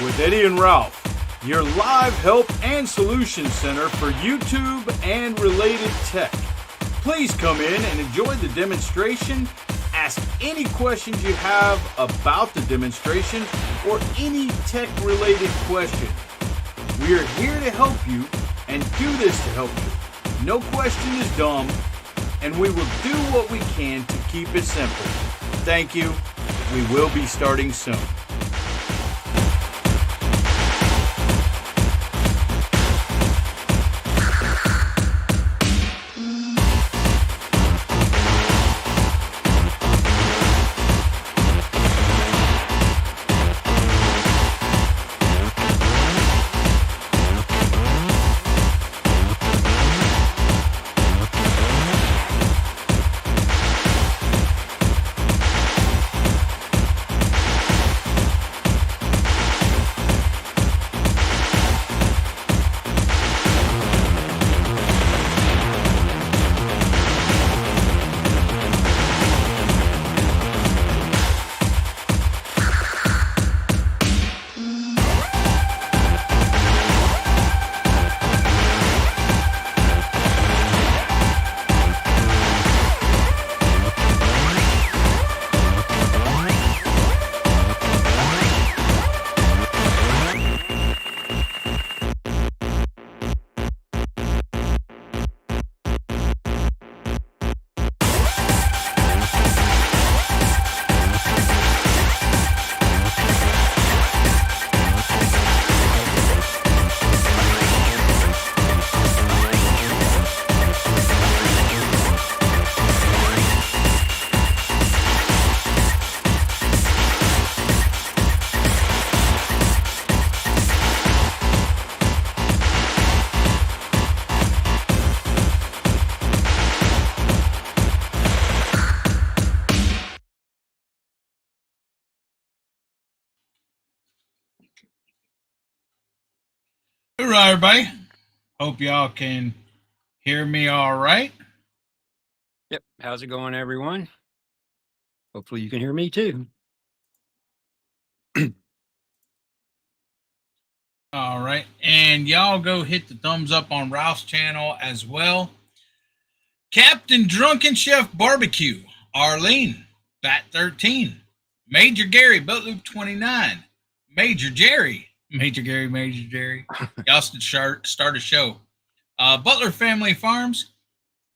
with Eddie and Ralph, your live help and solution center for YouTube and related tech. Please come in and enjoy the demonstration. Ask any questions you have about the demonstration or any tech-related question. We are here to help you and do this to help you. No question is dumb, and we will do what we can to keep it simple. Thank you. We will be starting soon. All right, everybody. Hope y'all can hear me all right. Yep. How's it going, everyone? Hopefully you can hear me too. All right. And y'all go hit the thumbs up on Ralph's channel as well. Captain Drunken Chef Barbecue, Arlene, Bat 13, Major Gary, Butt Loop 29, Major Jerry. Y'all should start a show. Butler Family Farms,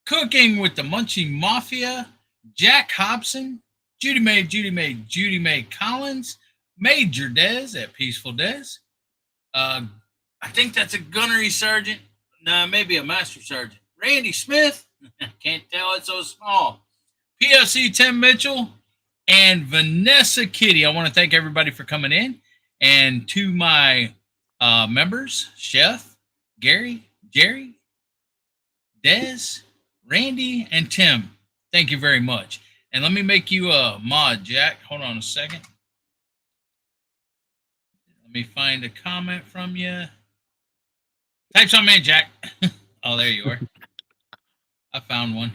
Cooking with the Munchie Mafia, Jack Hobson, Judy Mae Collins, Major Dez at Peaceful Dez. I think that's a gunnery sergeant. No, maybe a master sergeant. Randy Smith. Can't tell, it's so small. PFC Tim Mitchell and Vanessa Kitty. I want to thank everybody for coming in. And to my members, Chef, Gary, Jerry, Dez, Randy, and Tim, thank you very much. And let me make you a mod, Jack. Hold on a second. Let me find a comment from you. Type something in, Jack. Oh, there you are. I found one.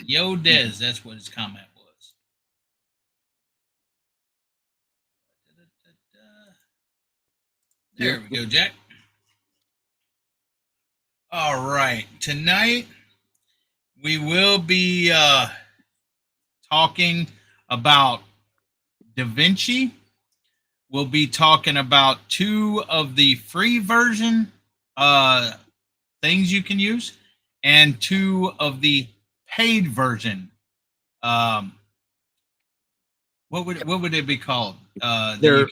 Yo, Dez, that's what his comment was. There we go, Jack. All right. Tonight, we will be talking about DaVinci. We'll be talking about 2 of the free version things you can use and 2 of the paid version. What would it be called? They're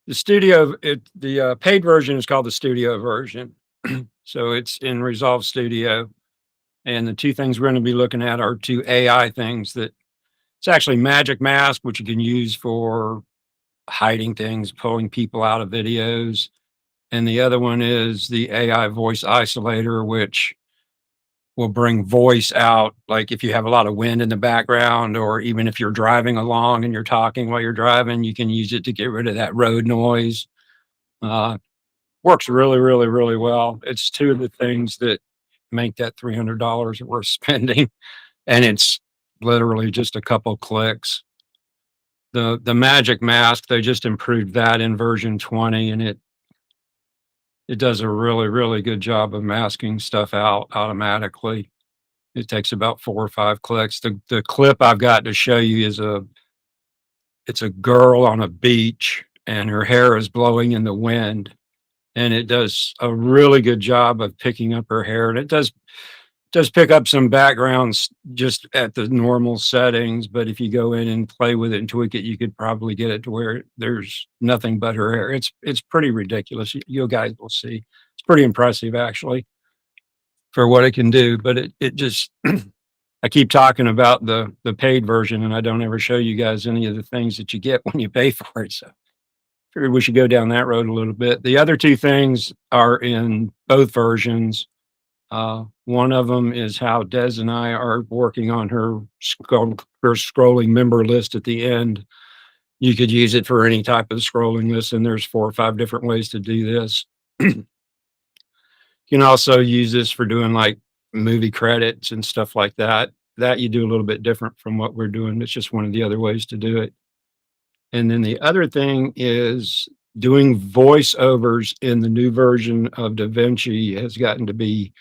the studio. The paid version is called the studio version. So it's in Resolve Studio. And the 2 things we're going to be looking at are 2 AI things that it's actually Magic Mask, which you can use for hiding things, pulling people out of videos. And the other one is the AI voice isolator, which will bring voice out. Like if you have a lot of wind in the background, or even if you're driving along and you're talking while you're driving, you can use it to get rid of that road noise. Works really, really, really well. It's 2 of the things that make that $300 worth spending. And it's literally just a couple clicks. the magic mask, they just improved that in version 20, and it does a really, really good job of masking stuff out automatically. It takes about 4 or 5 clicks. The clip I've got to show you is it's a girl on a beach and her hair is blowing in the wind, and it does a really good job of picking up her hair, and it does pick up some backgrounds just at the normal settings, but if you go in and play with it and tweak it, you could probably get it to where there's nothing but her hair. It's pretty ridiculous. You guys will see. It's pretty impressive actually for what it can do, but it just I keep talking about the paid version, and I don't ever show you guys any of the things that you get when you pay for it. So figured we should go down that road a little bit. The other 2 things are in both versions. One of them is how Des and I are working on her scrolling member list at the end. You could use it for any type of scrolling list, and there's 4 or 5 different ways to do this. You can also use this for doing like movie credits and stuff like that. That you do a little bit different from what we're doing. It's just one of the other ways to do it. And then the other thing is doing voiceovers in the new version of DaVinci has gotten to be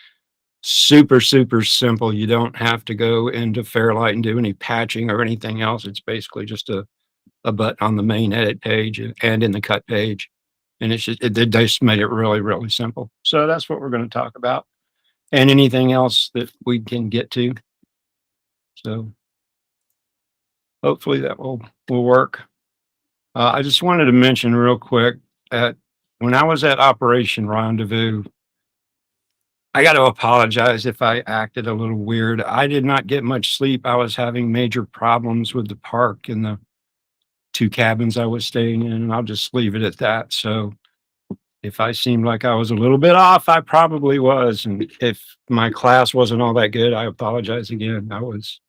super, super simple. You don't have to go into Fairlight and do any patching or anything else. It's basically just a button on the main edit page and in the cut page. And they just made it really, really simple. So that's what we're going to talk about, and anything else that we can get to. So hopefully that will work. I just wanted to mention real quick that when I was at Operation Rendezvous, I got to apologize if I acted a little weird. I did not get much sleep. I was having major problems with the park and the 2 cabins I was staying in, and I'll just leave it at that. So if I seemed like I was a little bit off, I probably was. And if my class wasn't all that good, I apologize again. I was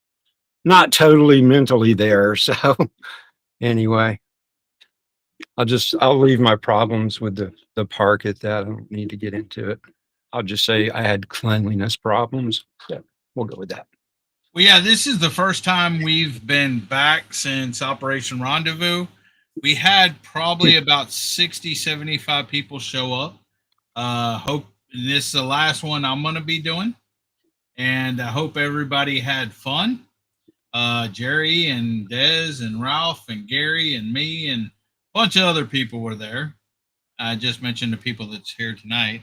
not totally mentally there. So anyway, I'll leave my problems with the park at that. I don't need to get into it. I'll just say I had cleanliness problems. Yeah, we'll go with that. Well, yeah, this is the first time we've been back since Operation Rendezvous. We had probably about 60, 75 people show up. Hope this is the last one I'm going to be doing. And I hope everybody had fun. Jerry and Des and Ralph and Gary and me and a bunch of other people were there. I just mentioned the people that's here tonight.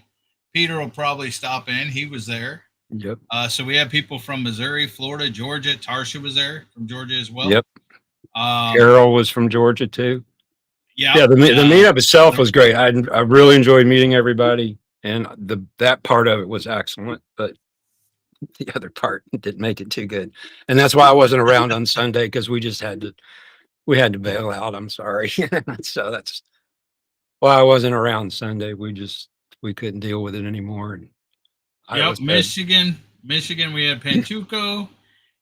Peter will probably stop in. He was there. Yep. So we had people from Missouri, Florida, Georgia. Tarsha was there from Georgia as well. Yep. Carol was from Georgia too. Yeah. The meetup itself was great. I really enjoyed meeting everybody, and that part of it was excellent. But the other part didn't make it too good, and that's why I wasn't around on Sunday, because we had to bail out. I'm sorry. So that's why I wasn't around Sunday. We couldn't deal with it anymore. And yep, Michigan, we had Panchuco,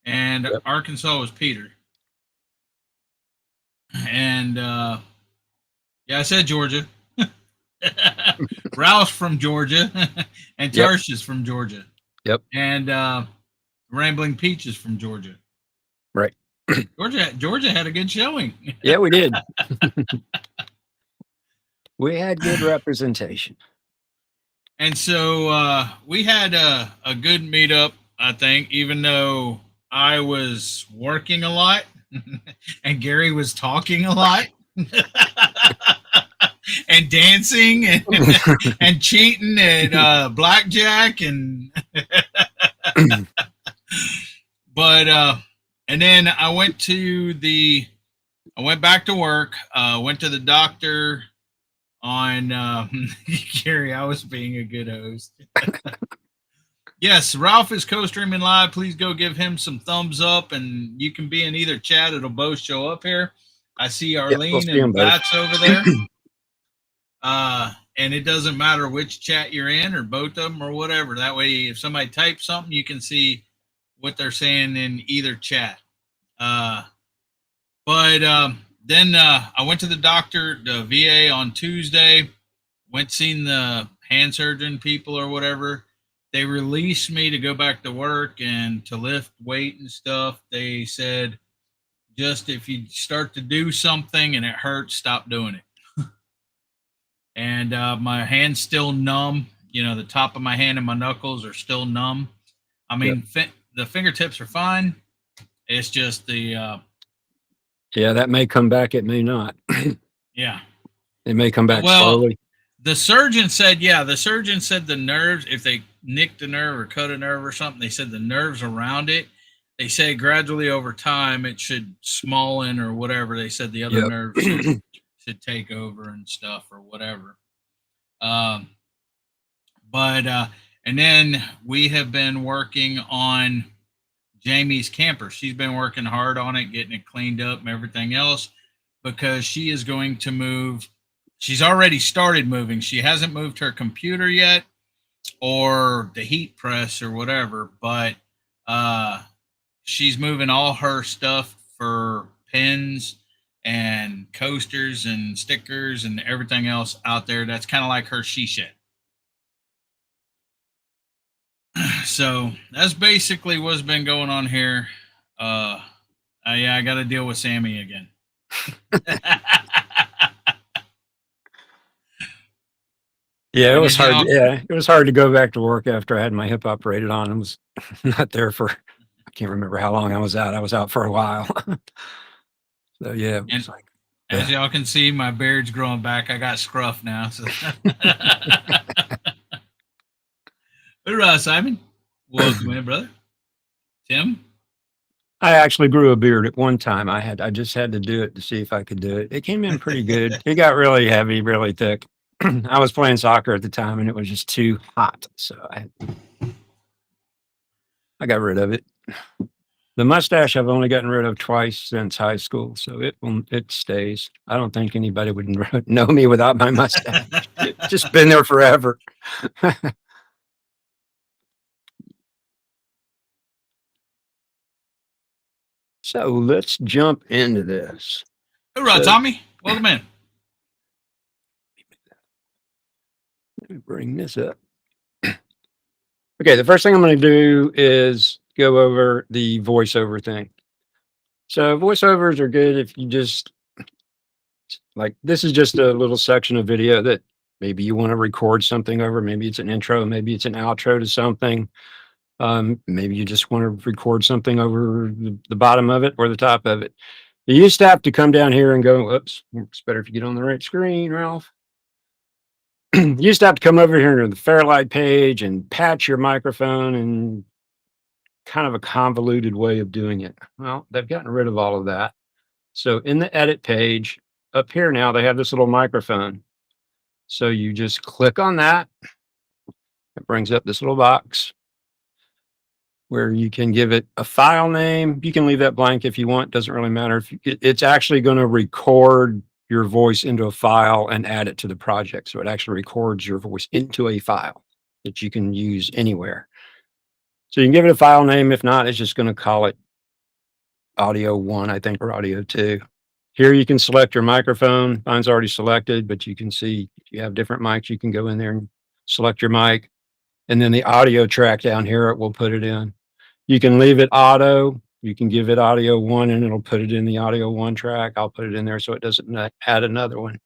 and yep. Arkansas was Peter. And yeah, I said Georgia. Ralph's from Georgia, and Tarsha's from Georgia. Yep. And Rambling Peach is from Georgia. Right. Georgia had a good showing. Yeah, we did. We had good representation. And so we had a good meetup, I think, even though I was working a lot and Gary was talking a lot and dancing and cheating at blackjack and but and then I went back to work, went to the doctor on Gary. I was being a good host. Yes, Ralph is co-streaming live. Please go give him some thumbs up, and you can be in either chat. It'll both show up here. I see Arlene and Bats over there. And it doesn't matter which chat you're in or both of them or whatever. That way, if somebody types something, you can see what they're saying in either chat. Then I went to the doctor, the VA, on Tuesday. Went seen the hand surgeon people or whatever. They released me to go back to work and to lift weight and stuff. They said, just if you start to do something and it hurts, stop doing it. And my hand's still numb. You know, the top of my hand and my knuckles are still numb. I mean, the fingertips are fine. It's just the yeah, that may come back. It may not. yeah. It may come back Well, slowly. the surgeon said the nerves, if they nicked a nerve or cut a nerve or something, they said the nerves around it, they say gradually over time it should smollen or whatever. They said the other nerves should take over and stuff or whatever. And then we have been working on Jamie's camper. She's been working hard on it, getting it cleaned up and everything else, because she is going to move. She's already started moving. She hasn't moved her computer yet or the heat press or whatever, but she's moving all her stuff for pins and coasters and stickers and everything else out there. That's kind of like her she shed. So that's basically what's been going on here. Yeah, I got to deal with Sammy again. Yeah, it was hard. Yeah, it was hard to go back to work after I had my hip operated on. I was not there for, I can't remember how long I was out. I was out for a while. So yeah, it was like, as y'all can see, my beard's growing back. I got scruff now. So. But Simon, welcome in, brother. Tim? I actually grew a beard at one time. I just had to do it to see if I could do it. It came in pretty good. It got really heavy, really thick. I was playing soccer at the time and it was just too hot. So I got rid of it. The mustache I've only gotten rid of twice since high school. So it stays. I don't think anybody would know me without my mustache. It's just been there forever. So let's jump into this. Hoorah, Tommy. Welcome in. Let me bring this up. Okay, the first thing I'm going to do is go over the voiceover thing. So voiceovers are good if you just, like, this is just a little section of video that maybe you want to record something over. Maybe it's an intro, maybe it's an outro to something. Maybe you just want to record something over the bottom of it or the top of it. You used to have to come down here and go, oops, it's better if you get on the right screen, Ralph. You used to have to come over here to the Fairlight page and patch your microphone, and kind of a convoluted way of doing it. Well, they've gotten rid of all of that. So in the edit page up here now, they have this little microphone. So you just click on that. It brings up this little box where you can give it a file name. You can leave that blank if you want. Doesn't really matter. It's actually going to record your voice into a file and add it to the project. So it actually records your voice into a file that you can use anywhere. So you can give it a file name. If not, it's just going to call it audio 1, I think, or audio 2. Here you can select your microphone. Mine's already selected, but you can see if you have different mics, you can go in there and select your mic. And then the audio track down here, it will put it in. You can leave it auto. You can give it audio 1 and it'll put it in the audio 1 track. I'll put it in there so it doesn't add another one.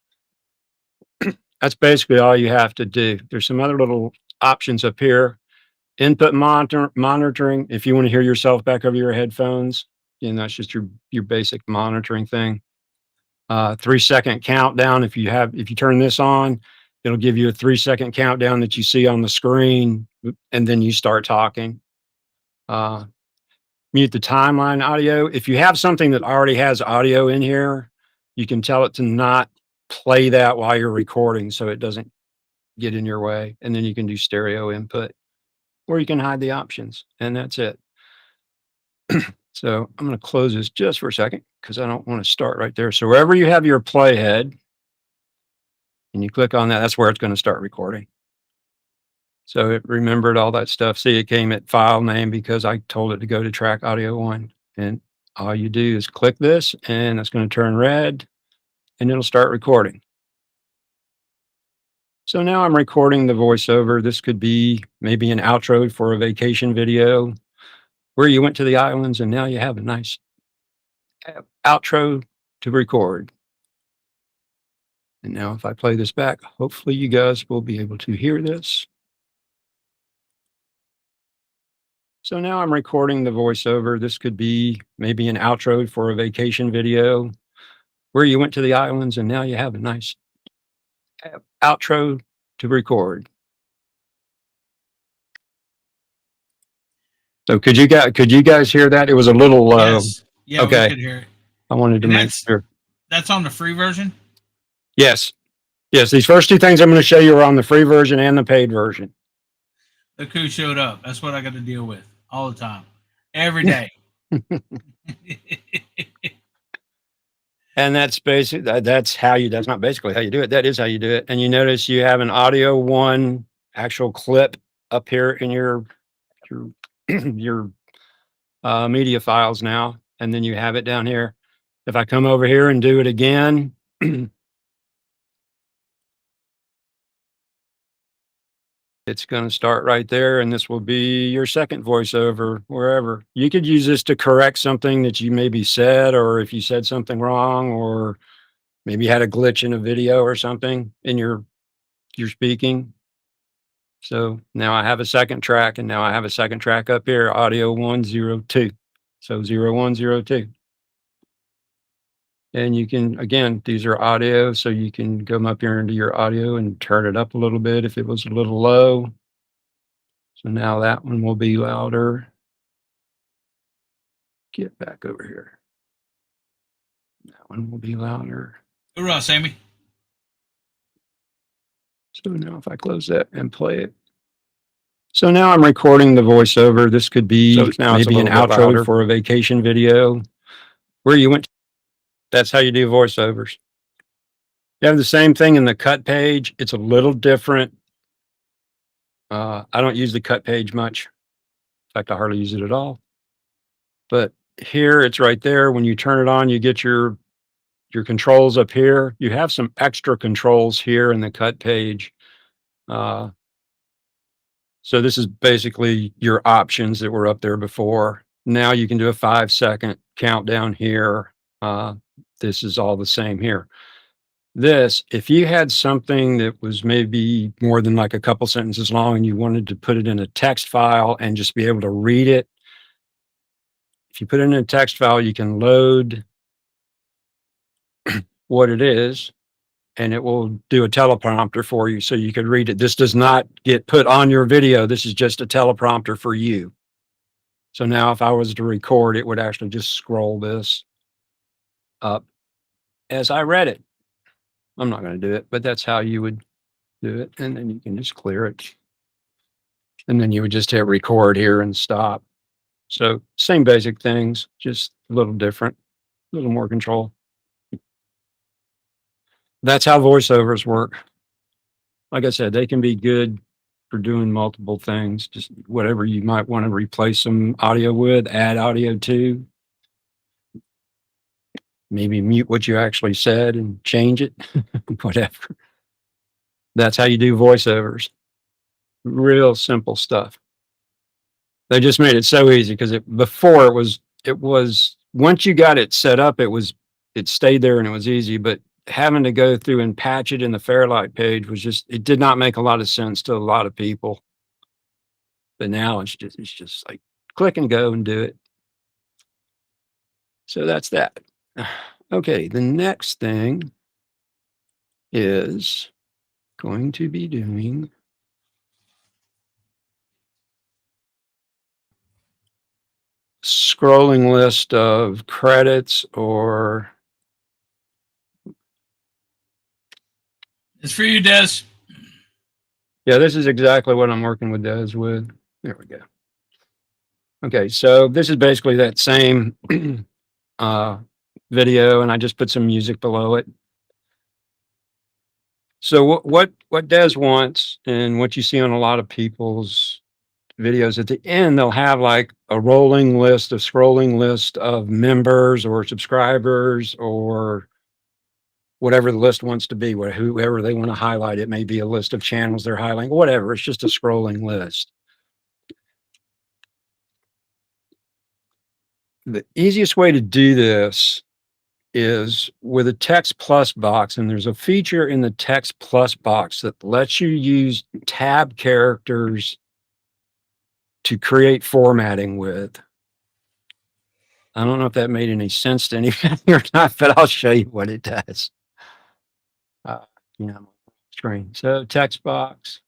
That's basically all you have to do. There's some other little options up here. Input monitoring. If you want to hear yourself back over your headphones, and that's just your basic monitoring thing. 3-second countdown. If you turn this on, it'll give you a 3-second countdown that you see on the screen, and then you start talking. Mute the timeline audio. If you have something that already has audio in here, you can tell it to not play that while you're recording so it doesn't get in your way. And then you can do stereo input, or you can hide the options, and that's it. So I'm going to close this just for a second because I don't want to start right there. So wherever you have your playhead and you click on that, that's where it's going to start recording. So it remembered all that stuff. See, it came at file name because I told it to go to track audio 1. And all you do is click this and it's going to turn red and it'll start recording. So now I'm recording the voiceover. This could be maybe an outro for a vacation video where you went to the islands and now you have a nice outro to record. And now if I play this back, hopefully you guys will be able to hear this. So now I'm recording the voiceover. This could be maybe an outro for a vacation video where you went to the islands and now you have a nice outro to record. So could you guys hear that? It was a little low. Yes. Yeah, okay. We could hear it. I wanted to make sure. That's on the free version? Yes. Yes, these first two things I'm going to show you are on the free version and the paid version. Look who showed up. That's what I got to deal with all the time. Every day. And that's basically, that's not basically how you do it. That is how you do it. And you notice you have an audio one actual clip up here in your media files now. And then you have it down here. If I come over here and do it again, it's going to start right there, and this will be your second voiceover wherever. You could use this to correct something that you maybe said, or if you said something wrong, or maybe had a glitch in a video or something in your speaking. So now I have a second track, and now I have a second track up here, audio 102. So 0102. And you can, again, these are audio, so you can come up here into your audio and turn it up a little bit if it was a little low. So now that one will be louder. Get back over here. That one will be louder. Hoorah, Sammy. So now if I close that and play it. So now I'm recording the voiceover. This could be maybe an outro for a vacation video where you went. That's how you do voiceovers. You have the same thing in the cut page. It's a little different. I don't use the cut page much. In fact, I hardly use it at all. But here, it's right there. When you turn it on, you get your controls up here. You have some extra controls here in the cut page. So this is basically your options that were up there before. Now you can do a 5-second countdown here. This is all the same here. This, if you had something that was maybe more than like a couple sentences long and you wanted to put it in a text file and just be able to read it, if you put it in a text file, you can load what it is and it will do a teleprompter for you so you could read it. This does not get put on your video. This is just a teleprompter for you. So now if I was to record, it would actually just scroll this up as I read it. I'm not going to do it, but that's how you would do it. And then you can just clear it. And then you would just hit record here and stop. So same basic things, just a little different, a little more control. That's how voiceovers work. Like I said, they can be good for doing multiple things, just whatever you might want to replace some audio with, add audio to. Maybe mute what you actually said and change it, whatever. That's how you do voiceovers. Real simple stuff. They just made it so easy because before it was once you got it set up, it stayed there and it was easy, but having to go through and patch it in the Fairlight page was it did not make a lot of sense to a lot of people. But now it's just like click and go and do it. So that's that. Okay, the next thing is going to be doing scrolling list of credits or... It's for you, Des. Yeah, this is exactly what I'm working with Des with. There we go. Okay, so this is basically that same video, and I just put some music below it. So what Des wants, and what you see on a lot of people's videos, at the end they'll have like a scrolling list of members or subscribers or whatever the list wants to be, whoever they want to highlight. It may be a list of channels they're highlighting, whatever. It's just a scrolling list. the easiest way to do this is with a text plus box, and there's a feature in the text plus box that lets you use tab characters to create formatting with. I don't know if that made any sense to anybody or not, but I'll show you what it does. Screen. So text box.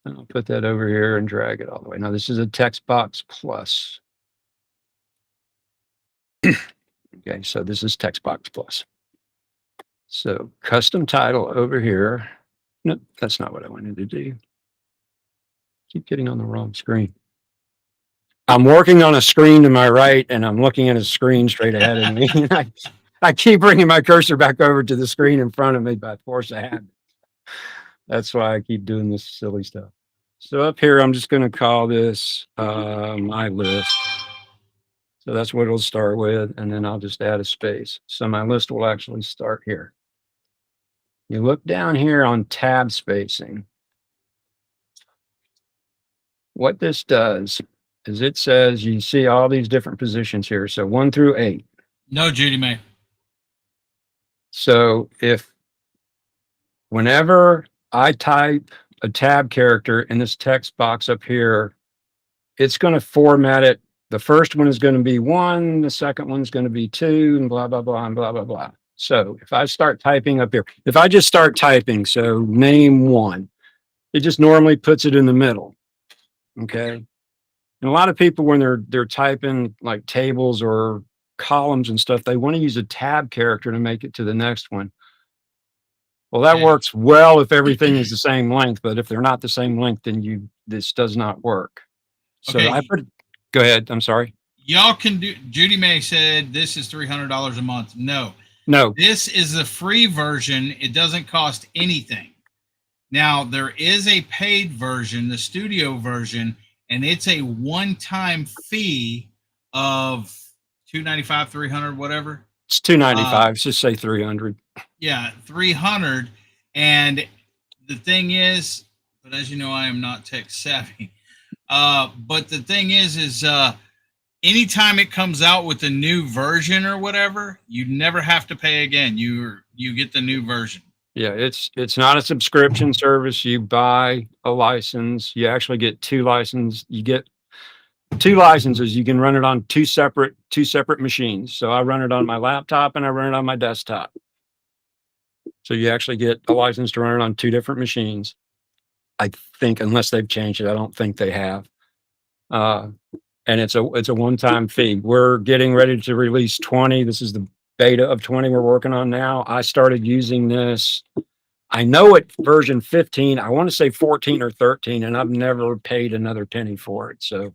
And I'll put that over here and drag it all the way. Now this is a text box plus. Okay, so this is text box plus. So custom title over here. No, that's not what I wanted to do. Keep getting on the wrong screen. I'm working on a screen to my right, and I'm looking at a screen straight ahead of me. I keep bringing my cursor back over to the screen in front of me by force of habit. That's why I keep doing this silly stuff. So up here, I'm just going to call this my list. So that's what it'll start with, and then I'll just add a space. So my list will actually start here. You look down here on tab spacing. What this does is it says you see all these different positions here. So 1 through 8. No, Judy May. So whenever I type a tab character in this text box up here, it's going to format it. The first one is going to be 1, the second one's going to be 2, and blah, blah, blah, and blah, blah, blah. So if I start typing up here, if I just start typing, so name 1, it just normally puts it in the middle. Okay. And a lot of people, when they're typing like tables or columns and stuff, they want to use a tab character to make it to the next one. Well, that works well if everything is the same length, but if they're not the same length, then this does not work. So okay. Go ahead. I'm sorry. Y'all can do. Judy May said this is $300 a month. No. This is the free version. It doesn't cost anything. Now there is a paid version, the studio version, and it's a one-time fee of $295, $300, whatever. It's $295. Just say $300. Yeah, $300. And the thing is, but as you know, I am not tech savvy. But the thing is anytime it comes out with a new version or whatever, you never have to pay again. You get the new version. Yeah, it's not a subscription service. You buy a license. You actually get 2 licenses. You get 2 licenses. You can run it on two separate machines. So I run it on my laptop and I run it on my desktop. So you actually get a license to run it on 2 different machines. I think, unless they've changed it, I don't think they have. And it's a one-time fee. We're getting ready to release 20. This is the beta of 20 we're working on now. I started using this. I know it version 15. I want to say 14 or 13, and I've never paid another penny for it. So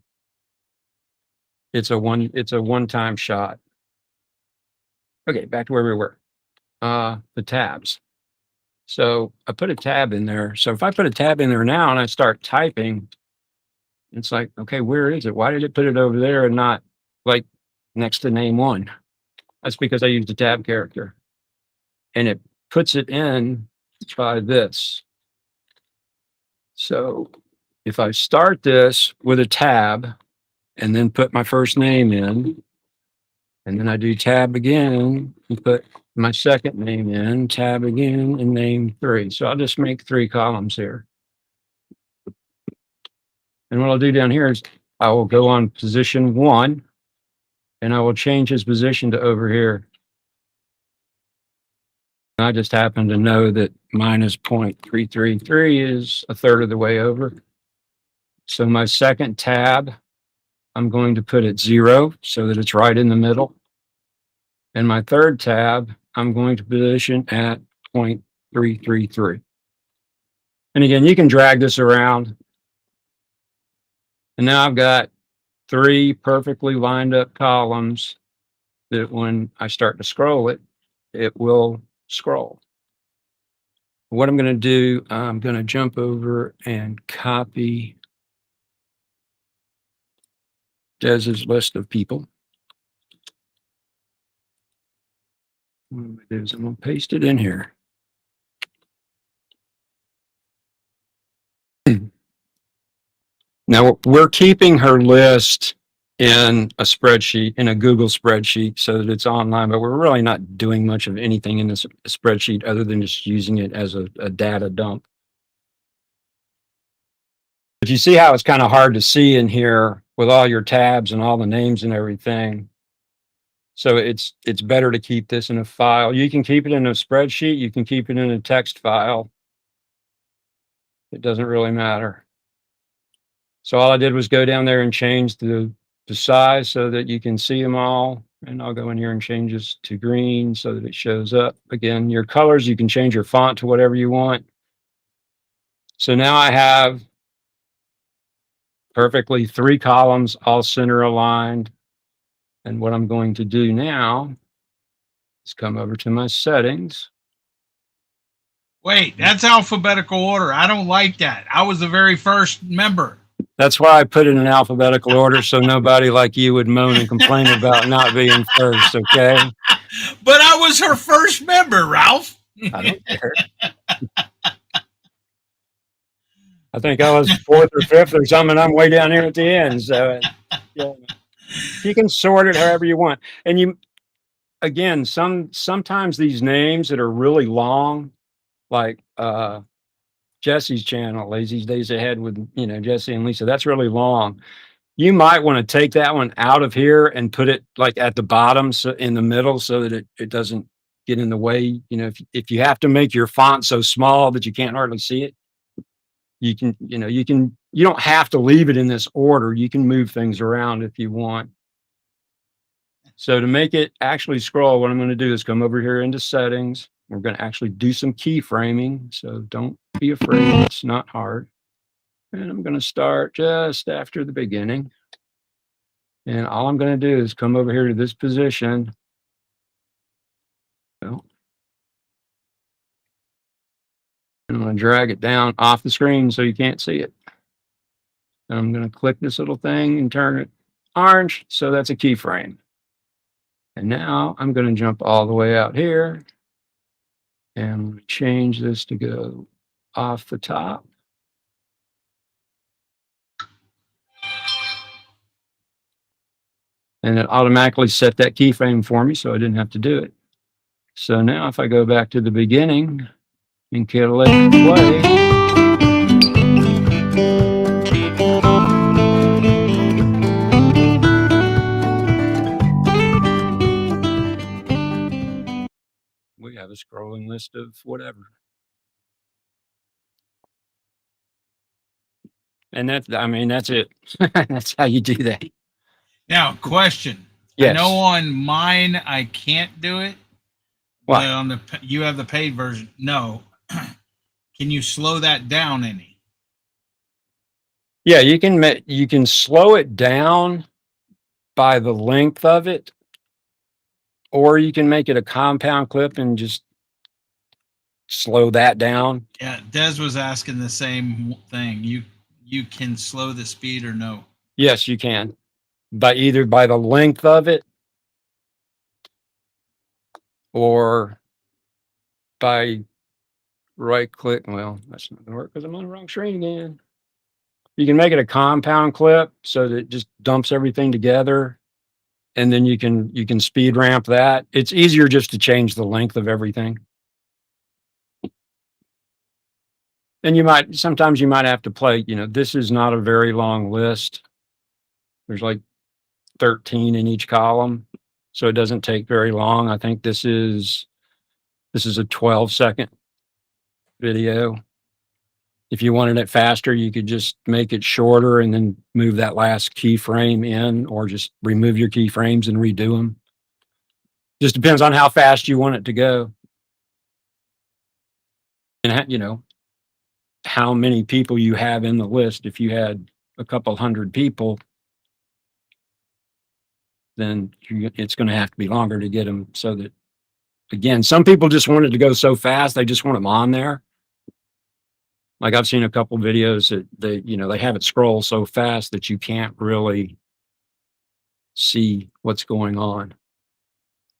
it's a one-time shot. Okay, back to where we were. The tabs. So I put a tab in there. So if I put a tab in there now and I start typing, it's like, okay, where is it? Why did it put it over there and not like next to name 1? That's because I used a tab character. And it puts it in by this. So if I start this with a tab and then put my first name in, and then I do tab again and put my second name in, tab again, and name 3. So I'll just make 3 columns here. And what I'll do down here is I will go on position 1, and I will change his position to over here. I just happen to know that minus 0.333 is a third of the way over. So my second tab, I'm going to put at 0 so that it's right in the middle. And my third tab, I'm going to position at 0.333. And again, you can drag this around. And now I've got 3 perfectly lined up columns that when I start to scroll it, it will scroll. What I'm going to do, I'm going to jump over and copy Dez's list of people. What I'm going to do is I'm going to paste it in here. Now we're keeping her list in a spreadsheet, in a Google spreadsheet, so that it's online, but we're really not doing much of anything in this spreadsheet other than just using it as a data dump. But you see how it's kind of hard to see in here with all your tabs and all the names and everything. So it's better to keep this in a file. You can keep it in a spreadsheet. You can keep it in a text file. It doesn't really matter. So all I did was go down there and change the size so that you can see them all. And I'll go in here and change this to green so that it shows up. Again, your colors, you can change your font to whatever you want. So now I have perfectly 3 columns, all center aligned. And what I'm going to do now is come over to my settings. Wait, that's alphabetical order. I don't like that. I was the very first member. That's why I put it in alphabetical order, so nobody like you would moan and complain about not being first, okay? But I was her first member, Ralph. I don't care. I think I was 4th or 5th or something. I'm way down here at the end. So yeah. You can sort it however you want. And you, again, sometimes these names that are really long, like Jesse's channel, Lazy Days Ahead with, Jesse and Lisa, that's really long. You might want to take that one out of here and put it like at the bottom, so in the middle, so that it doesn't get in the way. If you have to make your font so small that you can't hardly see it, you don't have to leave it in this order. You can move things around if you want. So to make it actually scroll, what I'm going to do is come over here into settings. We're going to actually do some keyframing. So don't be afraid. It's not hard. And I'm going to start just after the beginning. And all I'm going to do is come over here to this position. So, and I'm going to drag it down off the screen so you can't see it. And I'm going to click this little thing and turn it orange. So that's a keyframe. And now I'm going to jump all the way out here. And I'm going to change this to go off the top. And it automatically set that keyframe for me, so I didn't have to do it. So now if I go back to the beginning and click play. We have a scrolling list of whatever. And that's it. That's how you do that. Now, question. Yes. I know on mine I can't do it. What? But on you have the paid version. No. Can you slow that down any? Yeah, you can slow it down by the length of it, or you can make it a compound clip and just slow that down. Yeah, Des was asking the same thing. You can slow the speed or no? Yes, you can. Either by the length of it or by right click. Well, that's not gonna work because I'm on the wrong screen again. You can make it a compound clip so that it just dumps everything together, and then you can speed ramp that. It's easier just to change the length of everything. And sometimes you might have to play, this is not a very long list. There's like 13 in each column, so it doesn't take very long. I think this is a 12-second video. If you wanted it faster, you could just make it shorter and then move that last keyframe in, or just remove your keyframes and redo them. Just depends on how fast you want it to go. And how many people you have in the list. If you had a couple hundred people, then it's going to have to be longer to get them. So that, again, some people just want it to go so fast, they just want them on there. Like I've seen a couple videos that they have it scroll so fast that you can't really see what's going on.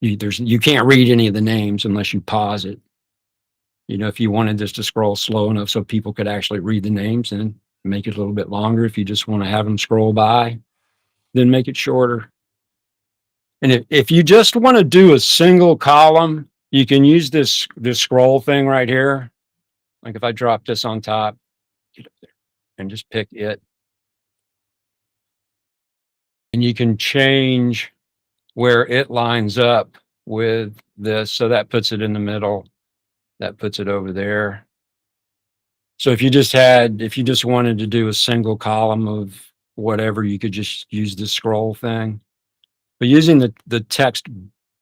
You can't read any of the names unless you pause it. If you wanted this to scroll slow enough so people could actually read the names, and make it a little bit longer. If you just want to have them scroll by, then make it shorter. And if you just want to do a single column, you can use this scroll thing right here. Like if I drop this on top, get up there and just pick it. And you can change where it lines up with this. So that puts it in the middle. That puts it over there. So if you just wanted to do a single column of whatever, you could just use the scroll thing. But using the text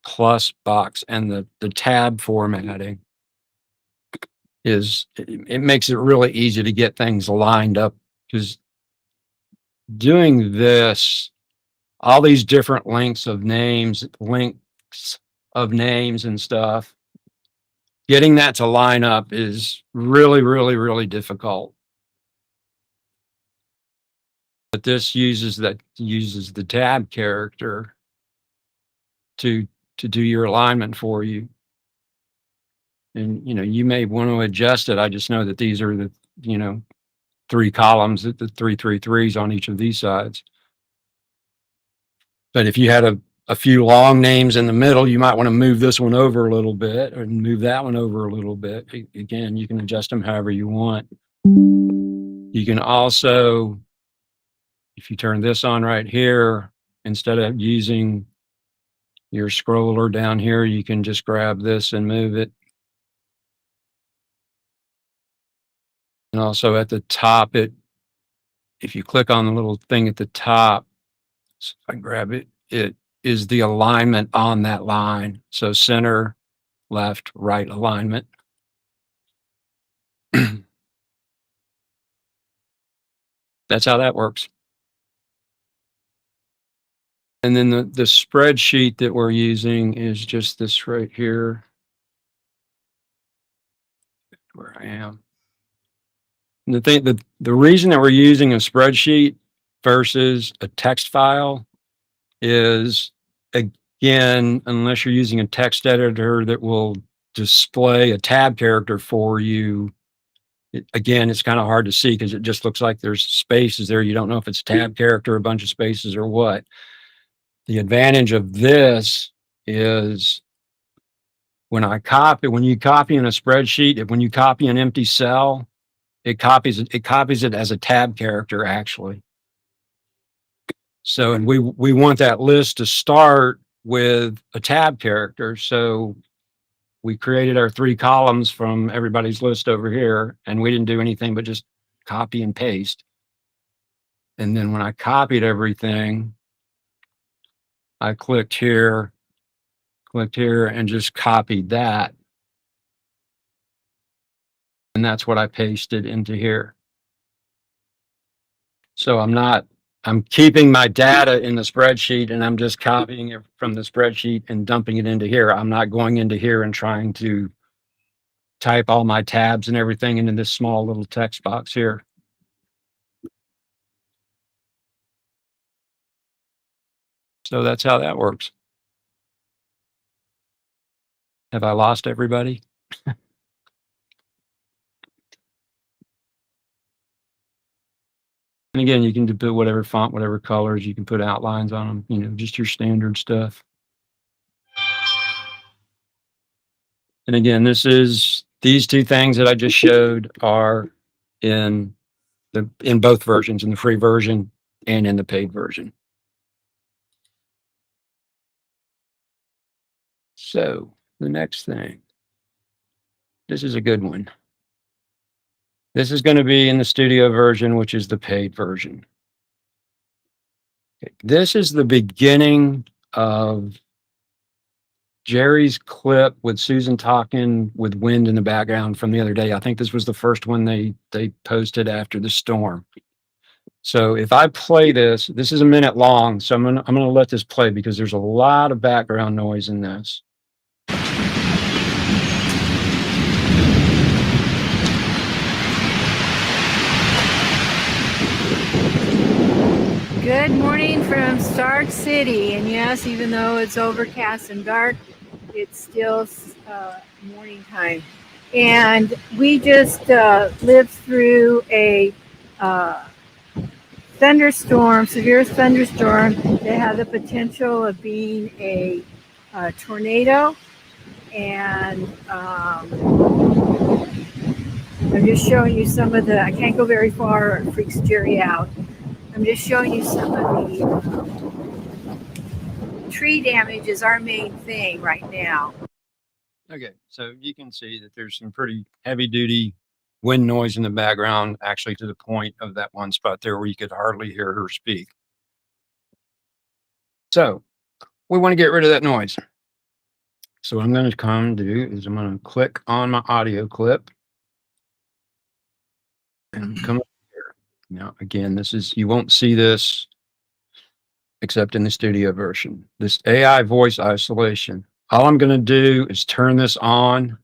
plus box and the tab formatting it makes it really easy to get things lined up, because doing this, all these different links of names and stuff, getting that to line up is really, really, really difficult. But this uses the tab character to do your alignment for you. And, you may want to adjust it. I just know that these are the, 3 columns, the 333s on each of these sides. But if you had a few long names in the middle, you might want to move this one over a little bit and move that one over a little bit. Again, you can adjust them however you want. You can also, if you turn this on right here, instead of using your scroller down here, you can just grab this and move it. And also at the top, if you click on the little thing at the top, so if I grab it, it is the alignment on that line. So center, left, right alignment. That's how that works. And then the spreadsheet that we're using is just this right here, where I am. And the reason that we're using a spreadsheet versus a text file is, again, unless you're using a text editor that will display a tab character for you, again, it's kind of hard to see because it just looks like there's spaces there. You don't know if it's a tab character, a bunch of spaces, or what. The advantage of this is when you copy in a spreadsheet, when you copy an empty cell, it copies it as a tab character, actually. So, and we want that list to start with a tab character. So we created our 3 columns from everybody's list over here, and we didn't do anything but just copy and paste. And then when I copied everything, I clicked here, and just copied that. And that's what I pasted into here. So I'm keeping my data in the spreadsheet, and I'm just copying it from the spreadsheet and dumping it into here. I'm not going into here and trying to type all my tabs and everything into this small little text box here. So that's how that works. Have I lost everybody? And again, you can put whatever font, whatever colors, you can put outlines on them, just your standard stuff. And again, these 2 things that I just showed are in both versions, in the free version and in the paid version. So the next thing, this is a good one. This is going to be in the studio version, which is the paid version. Okay. This is the beginning of Jerry's clip with Susan talking with wind in the background from the other day. I think this was the first one they posted after the storm. So if I play this is a minute long, so I'm gonna let this play because there's a lot of background noise in this. Good morning from Stark City, and yes, even though it's overcast and dark, it's still morning time. And we just lived through a thunderstorm, severe thunderstorm that have the potential of being a tornado. And I'm just showing you some of the, I can't go very far, or it freaks Jerry out. I'm just showing you some of the tree damage is our main thing right now. Okay, so you can see that there's some pretty heavy duty wind noise in the background, actually to the point of that one spot there where you could hardly hear her speak. So we want to get rid of that noise. So what I'm going to come do is I'm going to click on my audio clip and come up here. Now, again, this is, you won't see this except in the studio version. This AI voice isolation. All I'm going to do is turn this on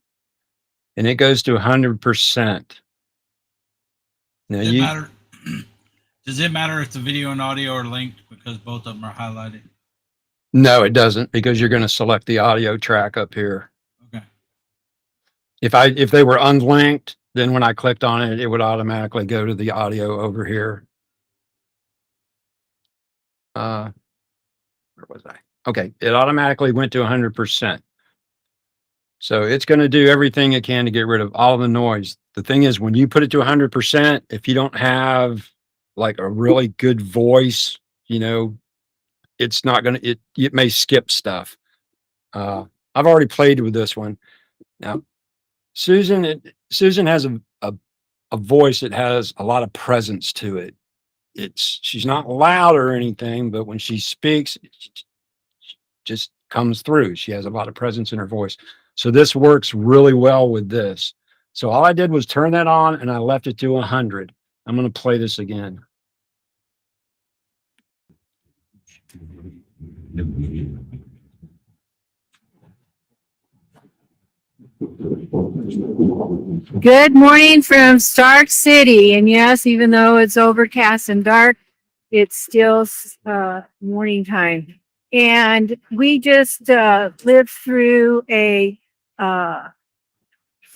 and it goes to 100%. Now Does it matter? Does it matter if the video and audio are linked because both of them are highlighted? No, it doesn't, because you're going to select the audio track up here. Okay. If they were unlinked, then when I clicked on it, it would automatically go to the audio over here. Where was I? Okay, it automatically went to 100%. So it's going to do everything it can to get rid of all the noise. The thing is, when you put it to 100%, if you don't have like a really good voice, you know, it's not going to, it may skip stuff. I've already played with this one. Now, Susan has a voice that has a lot of presence to it. She's not loud or anything, but when she speaks, it just comes through. She has a lot of presence in her voice. So this works really well with this. So all I did was turn that on and I left it to 100. I'm going to play this again. Good morning from Stark City. And yes, even though it's overcast and dark, it's still morning time. And we just lived through a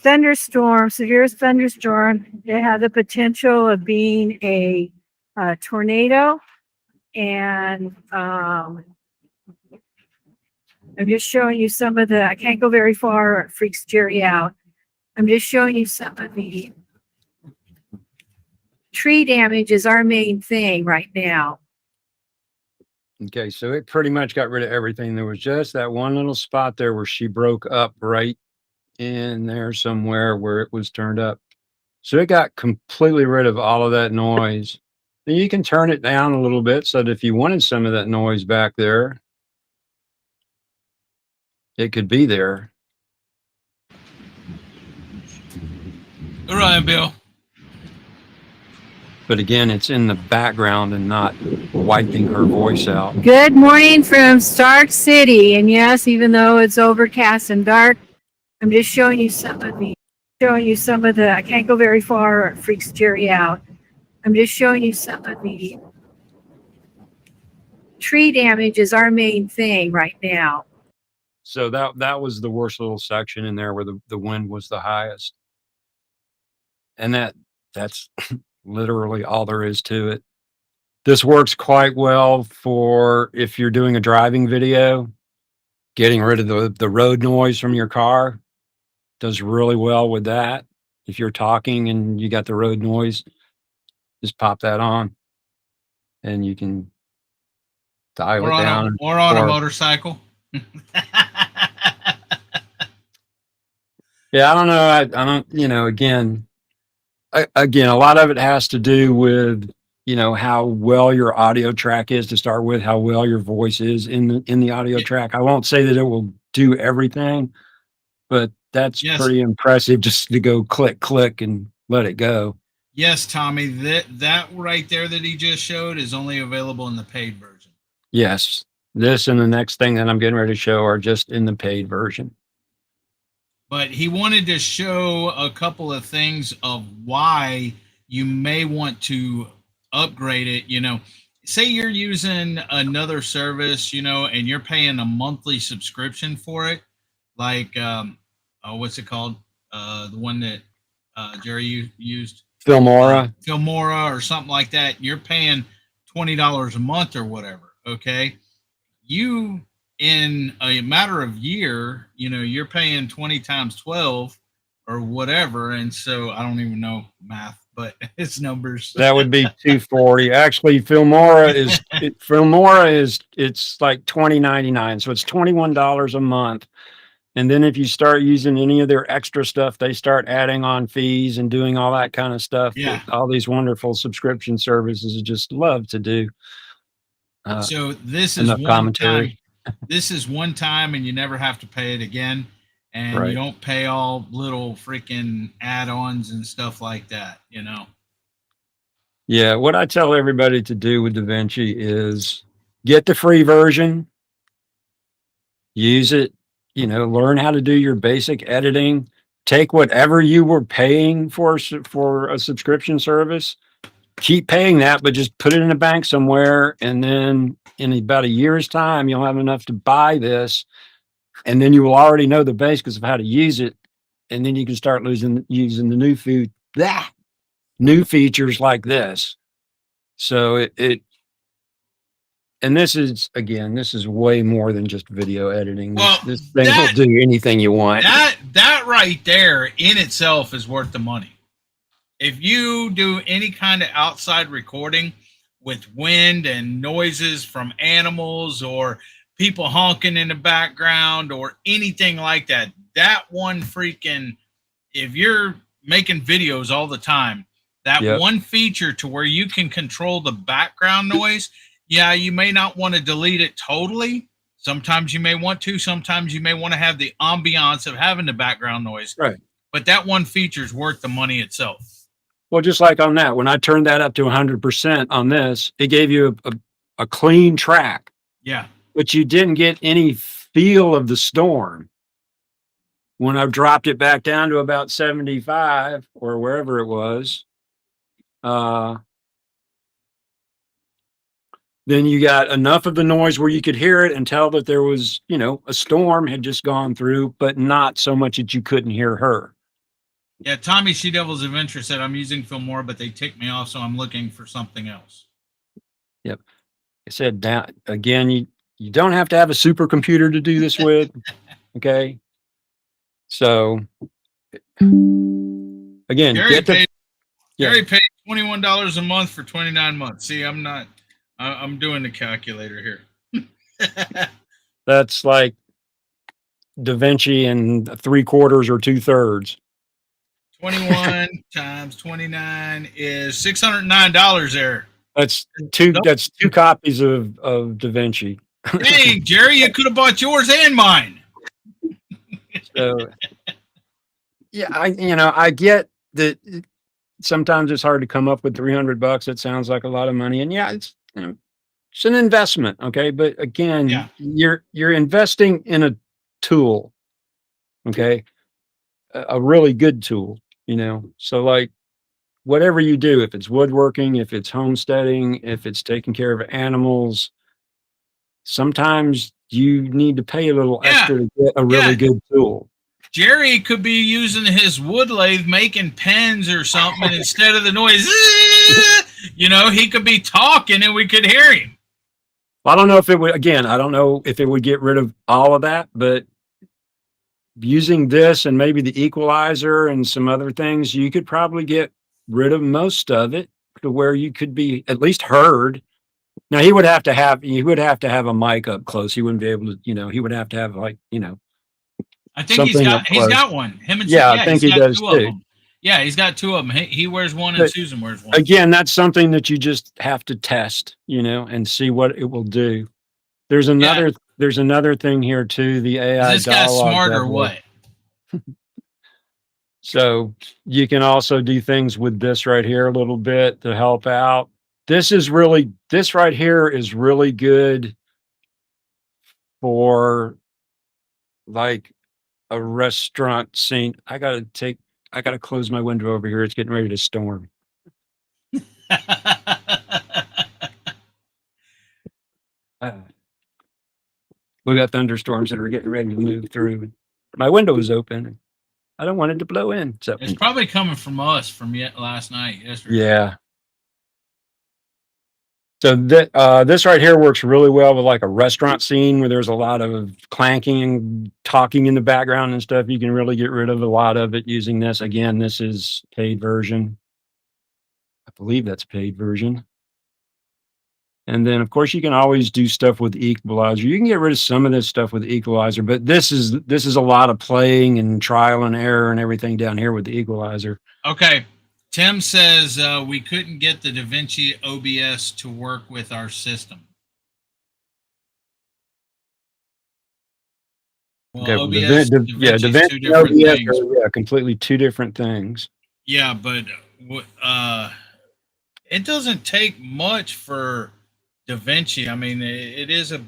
thunderstorm, severe thunderstorm that had the potential of being a tornado. And I'm just showing you some of the, I can't go very far, or it freaks Jerry out. I'm just showing you some of the tree damage is our main thing right now. Okay, so it pretty much got rid of everything. There was just that one little spot there where she broke up right in there somewhere where it was turned up. So it got completely rid of all of that noise. Then you can turn it down a little bit so that if you wanted some of that noise back there, it could be there. All right, Bill. But again, it's in the background and not wiping her voice out. Good morning from Stark City. And yes, even though it's overcast and dark, I'm just showing you some of the, I can't go very far, or it freaks Jerry out. I'm just showing you some of the tree damage is our main thing right now. So that was the worst little section in there where the wind was the highest. And that's literally all there is to it. This works quite well for if you're doing a driving video, getting rid of the road noise from your car. Does really well with that. If you're talking and you got the road noise, just pop that on and you can dial it down. Or on a motorcycle. Yeah, I don't know. I don't, you know, again, a lot of it has to do with, you know, how well your audio track is to start with, how well your voice is in the audio track. I won't say that it will do everything, but that's pretty impressive just to go click, click and let it go. Yes, Tommy, that right there that he just showed is only available in the paid version. Yes. This and the next thing that I'm getting ready to show are just in the paid version. But he wanted to show a couple of things of why you may want to upgrade it. You know, say you're using another service, you know, and you're paying a monthly subscription for it. Like, what's it called? The one that Jerry used? Filmora or something like that. You're paying $20 a month or whatever. Okay. You, in a matter of year, you're paying 20 times 12 or whatever. And so I don't even know math, but it's numbers. That would be 240. Actually, it's like $20.99. So it's $21 a month. And then if you start using any of their extra stuff, they start adding on fees and doing all that kind of stuff. Yeah. All these wonderful subscription services just love to do. So this is one time. This is one time, and you never have to pay it again. And Right. you don't pay all little freaking add-ons and stuff like that, Yeah, what I tell everybody to do with DaVinci is get the free version, use it, learn how to do your basic editing, take whatever you were paying for a subscription service, keep paying that, but just put it in a bank somewhere. And then in about a year's time, you'll have enough to buy this. And then you will already know the basics of how to use it. And then you can start using the new features like this. So and this is way more than just video editing. Well, this thing will do anything you want. That right there in itself is worth the money. If you do any kind of outside recording with wind and noises from animals or people honking in the background or anything like that, that one freaking, if you're making videos all the time, that one feature to where you can control the background noise, yeah, you may not want to delete it totally. Sometimes you may want to. Sometimes you may want to have the ambiance of having the background noise. Right. But that one feature is worth the money itself. Well, just like on that, when I turned that up to 100% on this, it gave you a clean track. Yeah. But you didn't get any feel of the storm. When I dropped it back down to about 75 or wherever it was, then you got enough of the noise where you could hear it and tell that there was, a storm had just gone through, but not so much that you couldn't hear her. Yeah, Tommy She Devil's Adventure said, I'm using Filmora, but they tick me off, so I'm looking for something else. Yep. I said, down again, you don't have to have a supercomputer to do this with. Okay. So again, Gary paid $21 a month for 29 months. See, I'm doing the calculator here. That's like DaVinci in 3/4 or 2/3. 21 times 29 is $609 there. That's two copies of DaVinci. Dang, Jerry, you could have bought yours and mine. So yeah, I get that sometimes it's hard to come up with $300. It sounds like a lot of money. And yeah, it's an investment. Okay. But again, you're investing in a tool. Okay. A really good tool, so like whatever you do, if it's woodworking, if it's homesteading, if it's taking care of animals, sometimes you need to pay a little extra to get a really good tool. Jerry could be using his wood lathe making pens or something instead of the noise. He could be talking and we could hear him. Well, I don't know if it would, I don't know if it would get rid of all of that, but using this and maybe the equalizer and some other things, you could probably get rid of most of it to where you could be at least heard. Now he would have to have a mic up close. He wouldn't be able to, he would have to have I think he's got one. Him and I think he does too. Yeah, he's got two of them. He wears one and Susan wears one. Again, that's something that you just have to test, and see what it will do. There's another thing here too. The AI. Is this guy smart or what? So you can also do things with this right here a little bit to help out. This right here is really good for like a restaurant scene. I gotta close my window over here. It's getting ready to storm. We got thunderstorms that are getting ready to move through. My window is open. I don't want it to blow in. So it's probably coming from us from last night, yesterday. Yeah. So this right here works really well with like a restaurant scene where there's a lot of clanking and talking in the background and stuff. You can really get rid of a lot of it using this. Again, this is paid version. I believe that's paid version. And then of course you can always do stuff with equalizer. You can get rid of some of this stuff with equalizer, but this is a lot of playing and trial and error and everything down here with the equalizer. Okay. Tim says we couldn't get the DaVinci OBS to work with our system. Well, Okay, OBS, DaVinci's two different things. Yeah, completely two different things. Yeah, but it doesn't take much for DaVinci. I mean, it is a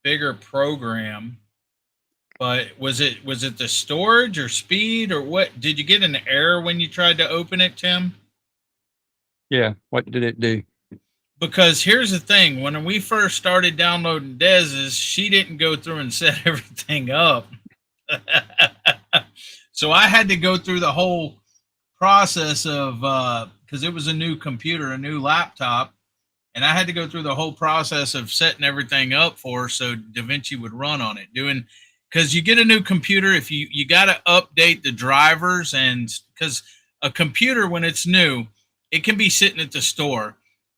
bigger program. But was it the storage or speed or what? Did you get an error when you tried to open it, Tim? Yeah, what did it do? Because here's the thing, when we first started downloading Dez's, she didn't go through and set everything up. So I had to go through the whole process of because it was a new computer, a new laptop, and I had to go through the whole process of setting everything up for her so DaVinci would run on it, because you get a new computer, if you got to update the drivers, and because a computer, when it's new, it can be sitting at the store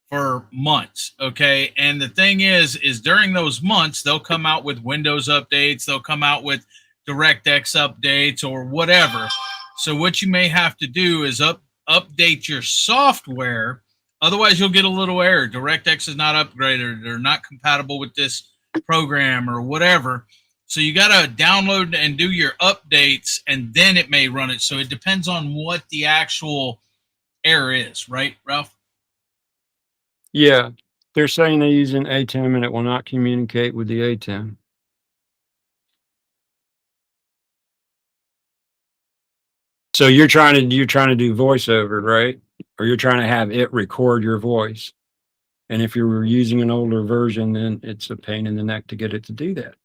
for months, okay? And the thing is during those months, they'll come out with Windows updates, they'll come out with DirectX updates or whatever. So what you may have to do is update your software, otherwise you'll get a little error. DirectX is not upgraded, they're not compatible with this program or whatever. So you got to download and do your updates, and then it may run it. So it depends on what the actual error is, right, Ralph? Yeah, they're saying they're using ATEM and it will not communicate with the ATEM. So you're trying to do voiceover, right? Or you're trying to have it record your voice. And if you were using an older version, then it's a pain in the neck to get it to do that.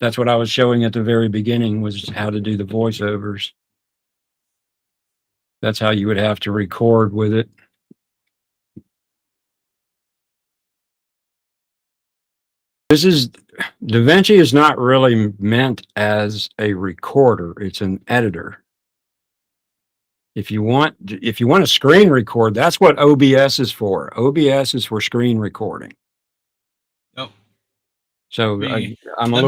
That's what I was showing at the very beginning, was how to do the voiceovers. That's how you would have to record with it. DaVinci is not really meant as a recorder. It's an editor. If you want to screen record, that's what OBS is for. OBS is for screen recording. Yep. So I'm a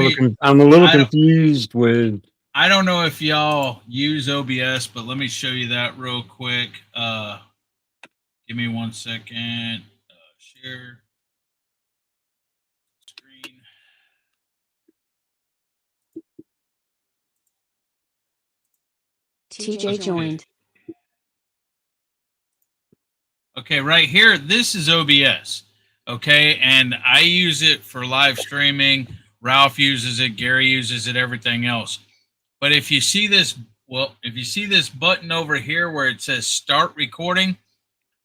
little confused with. I don't know if y'all use OBS, but let me show you that real quick. Give me 1 second. Share screen. TJ joined. Okay, right here, this is OBS. Okay, and I use it for live streaming. Ralph uses it, Gary uses it, everything else. But if you see this, button over here where it says start recording,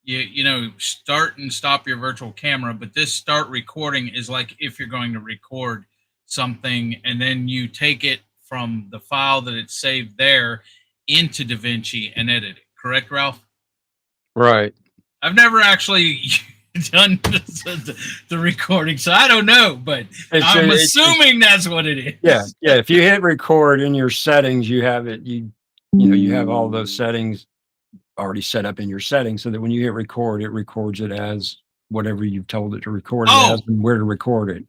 you know, start and stop your virtual camera. But this start recording is like if you're going to record something and then you take it from the file that it's saved there into DaVinci and edit it. Correct, Ralph? Right. I've never actually done the recording, so I don't know, but I'm assuming that's what it is. Yeah. If you hit record in your settings, you have it. You have all those settings already set up in your settings, so that when you hit record, it records it as whatever you've told it to record it as and where to record it.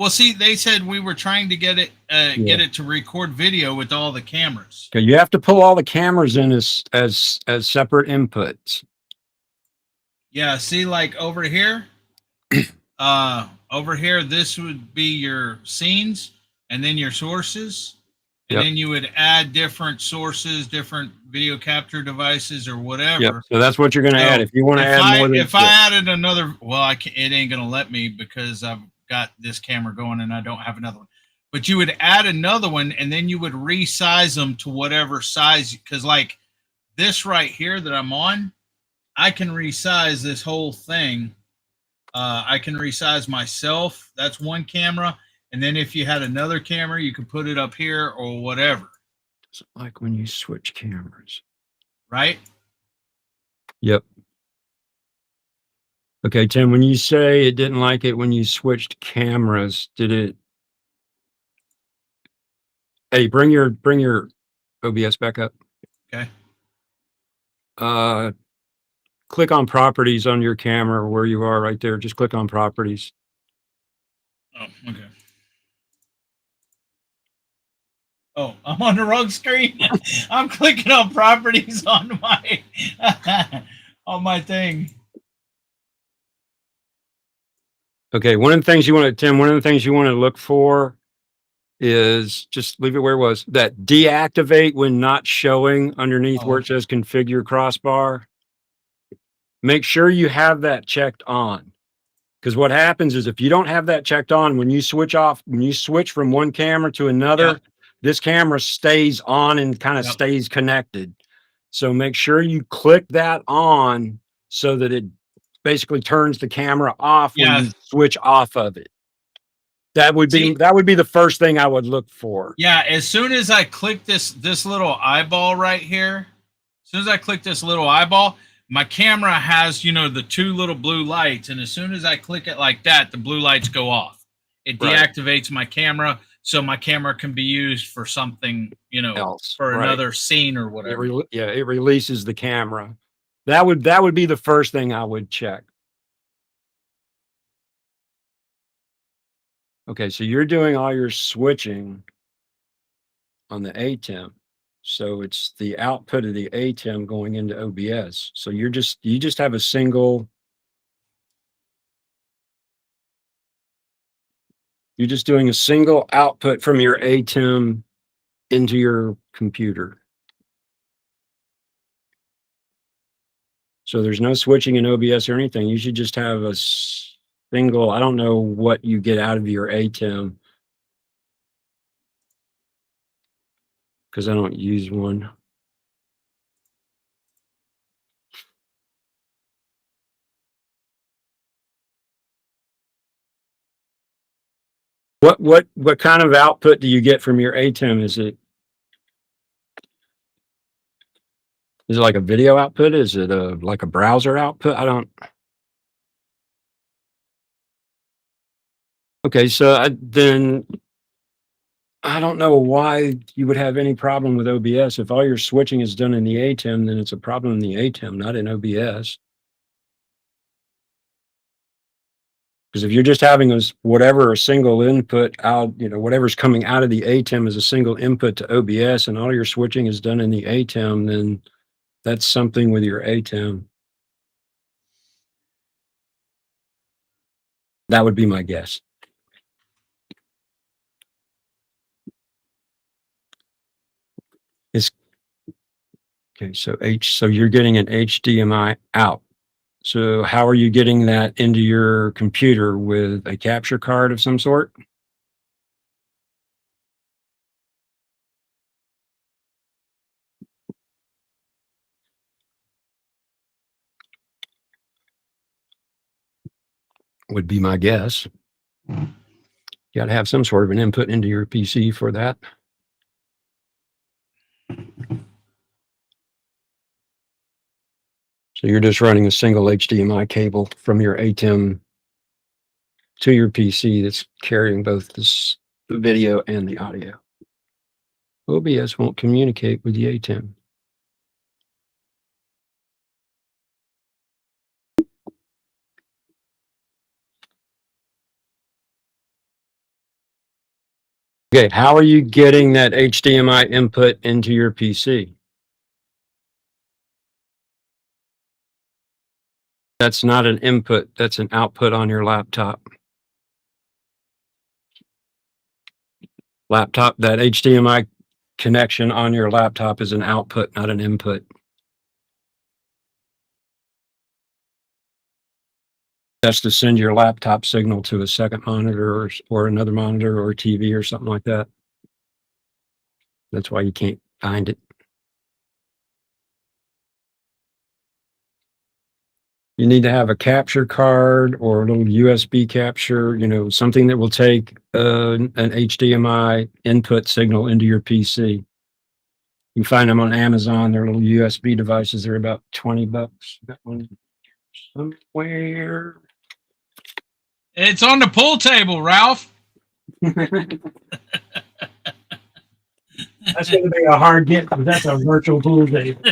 Well, see, they said we were trying to get it to record video with all the cameras. Okay, you have to pull all the cameras in as separate inputs. Yeah, see, like over here, this would be your scenes, and then your sources, and then you would add different sources, different video capture devices, or whatever. Yep. So that's what you're going to add. If you want to add more than if I added another, well, it ain't going to let me because I've got this camera going and I don't have another one. But you would add another one, and then you would resize them to whatever size, because like this right here that I'm on, I can resize this whole thing. I can resize myself. That's one camera. And then if you had another camera, you could put it up here or whatever. It's like when you switch cameras. Right? Yep. Okay, Tim, when you say it didn't like it when you switched cameras, did it? Hey, bring your OBS back up. Okay. Click on properties on your camera where you are right there. Just click on properties. Oh, okay. Oh, I'm on the wrong screen. I'm clicking on properties on my on my thing. Okay, one of the things you want to, Tim, one of the things you want to look for is just leave it where it was. That deactivate when not showing underneath where it says configure crossbar. Make sure you have that checked on. Because what happens is if you don't have that checked on, when you switch off, when you switch from one camera to another, Yep. this camera stays on and kind of Yep. stays connected. So make sure you click that on so that it basically turns the camera off when you switch off of it. That would be the first thing I would look for. Yeah, as soon as I click this little eyeball right here, as soon as I click this little eyeball, my camera has, you know, the two little blue lights, and as soon as I click it like that, the blue lights go off. It deactivates my camera, so my camera can be used for something, you know, Else, for another scene or whatever. It releases the camera. That would be the first thing I would check. Okay, so you're doing all your switching on the ATEM. So it's the output of the ATEM going into OBS. So you just have a single, you're just doing a single output from your ATEM into your computer. So there's no switching in OBS or anything. You should just have a single, I don't know what you get out of your ATEM, because I don't use one. What kind of output do you get from your ATEM? Is it like a video output? Is it like a browser output? Okay, so then I don't know why you would have any problem with OBS. If all your switching is done in the ATEM, then it's a problem in the ATEM, not in OBS. Because if you're just having a single input out, you know, whatever's coming out of the ATEM is a single input to OBS, and all your switching is done in the ATEM, then that's something with your ATEM. That would be my guess. Okay, so you're getting an HDMI out. So how are you getting that into your computer? With a capture card of some sort? Would be my guess. You got to have some sort of an input into your PC for that. So you're just running a single HDMI cable from your ATEM to your PC that's carrying both the video and the audio. OBS won't communicate with the ATEM. Okay, how are you getting that HDMI input into your PC? That's not an input, that's an output on your laptop. That HDMI connection on your laptop is an output, not an input. That's to send your laptop signal to a second monitor or another monitor or TV or something like that. That's why you can't find it. You need to have a capture card or a little USB capture, you know, something that will take an HDMI input signal into your PC. You can find them on Amazon. They're little USB devices. They're about $20. That one. somewhere. It's on the pool table, Ralph. That's going to be a hard get because that's a virtual pool table.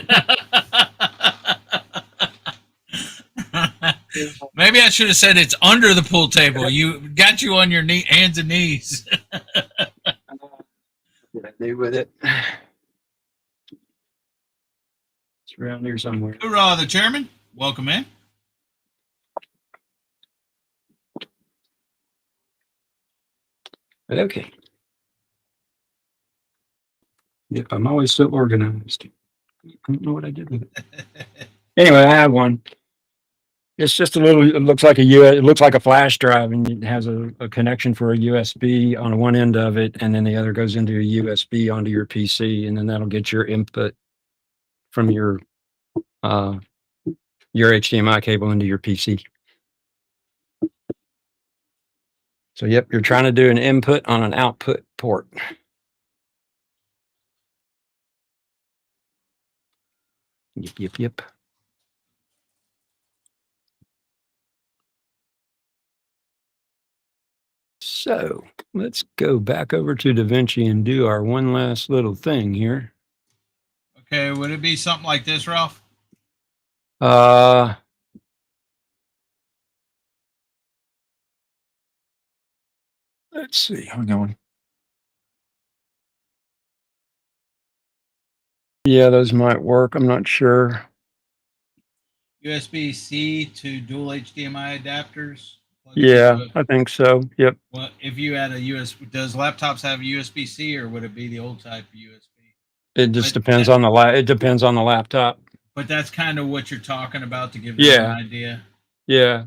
Maybe I should have said it's under the pool table. You got you on your hands and knees. What I do with it? It's around here somewhere. Hoorah, the chairman. Welcome in. Okay. Yep, I'm always so organized. I don't know what I did with it. Anyway, I have one. It's just a little. It looks like it looks like a flash drive, and it has a connection for a USB on one end of it, and then the other goes into a USB onto your PC, and then that'll get your input from your HDMI cable into your PC. So, yep, you're trying to do an input on an output port. Yep. So let's go back over to DaVinci and do our one last little thing here. Okay, would it be something like this, Ralph? Let's see. Hang on. Yeah, those might work. I'm not sure. USB-C to dual HDMI adapters. Yeah, I think so. Yep. Well, if you had a USB, does laptops have a USB-C or would it be the old type of USB? It just depends on the it depends on the laptop. But that's kind of what you're talking about to give them an idea. Yeah.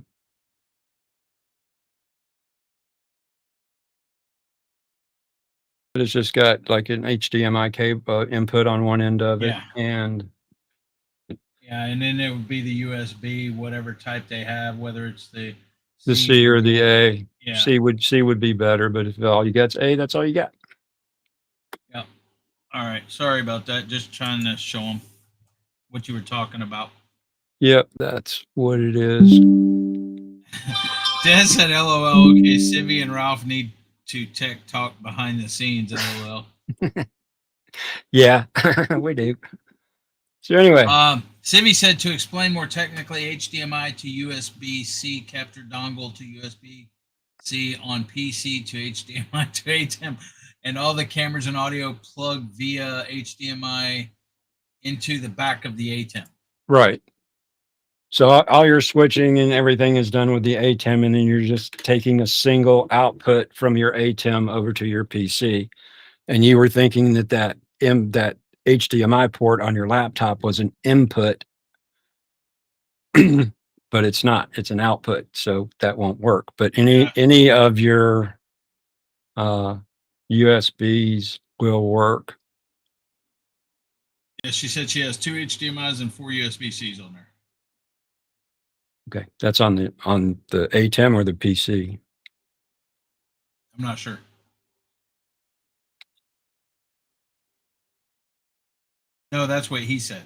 But it's just got like an HDMI cable input on one end of it, and and then it would be the USB, whatever type they have, whether it's the C or the A. Yeah. C would be better, but if all you got's A, that's all you got. Yep. All right. Sorry about that. Just trying to show them what you were talking about. Yep, that's what it is. Des said, LOL. Okay, Sivy and Ralph need to tech talk behind the scenes, LOL. Yeah, we do. So anyway. Sivy said to explain more technically, HDMI to USB-C capture dongle to USB-C on PC to HDMI to ATEM, and all the cameras and audio plug via HDMI into the back of the ATEM. Right. So all your switching and everything is done with the ATEM, and then you're just taking a single output from your ATEM over to your PC. And you were thinking that HDMI port on your laptop was an input, but it's not. It's an output, so that won't work. But any of your USBs will work. Yeah, she said she has 2 HDMIs and 4 USB-Cs on there. Okay, that's on the ATEM or the PC. I'm not sure. No, that's what he said.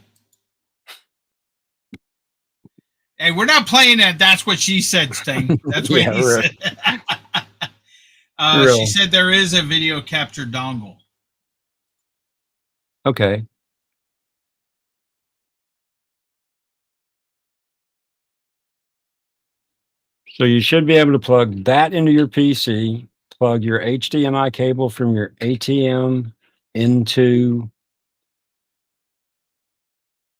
Hey, we're not playing that "that's what she said" thing. That's what he said. She said there is a video capture dongle. Okay. So you should be able to plug that into your PC, plug your HDMI cable from your ATM into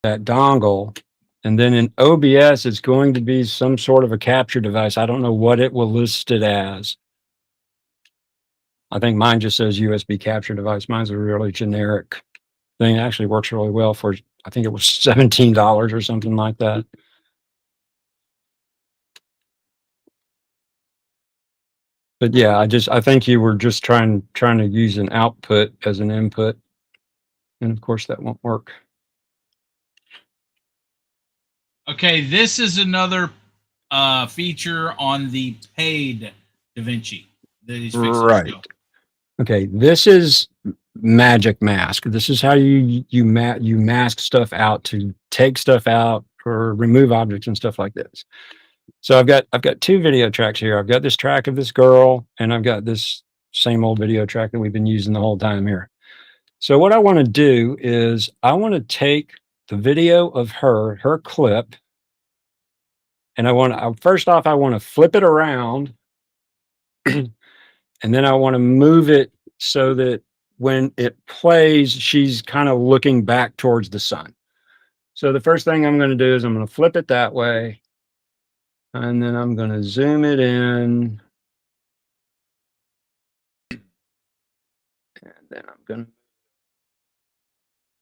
that dongle, and then in OBS it's going to be some sort of a capture device. I don't know what it will list it as. I think mine just says USB capture device. Mine's a really generic thing. It actually works really well for, I think it was $17 or something like that. But yeah, I think you were just trying to use an output as an input, and of course that won't work. Okay, this is another feature on the paid DaVinci that he's fixing. Right. Okay, this is Magic Mask. This is how you mask stuff out, to take stuff out or remove objects and stuff like this. So I've got two video tracks here. I've got this track of this girl, and I've got this same old video track that we've been using the whole time here. So what I want to do is I want to take the video of her clip, and I want to, first off, I want to flip it around, and then I want to move it so that when it plays, she's kind of looking back towards the sun. So the first thing I'm going to do is I'm going to flip it that way, and then I'm going to zoom it in, and then I'm going to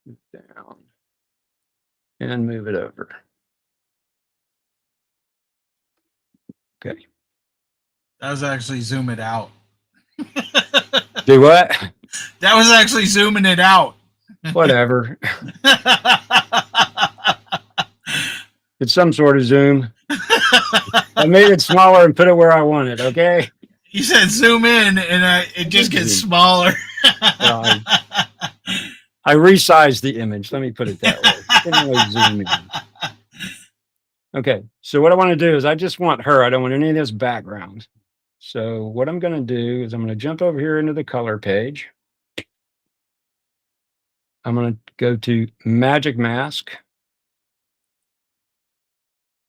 move down and move it over. Okay. That was actually zoom it out. Do what? That was actually zooming it out. Whatever. It's some sort of zoom. I made it smaller and put it where I want it. Okay. You said zoom in, and it just gets smaller. I resized the image. Let me put it that way. Didn't really zoom in. Okay. So what I want to do is I just want her. I don't want any of this background. So what I'm going to do is I'm going to jump over here into the color page. I'm going to go to Magic Mask.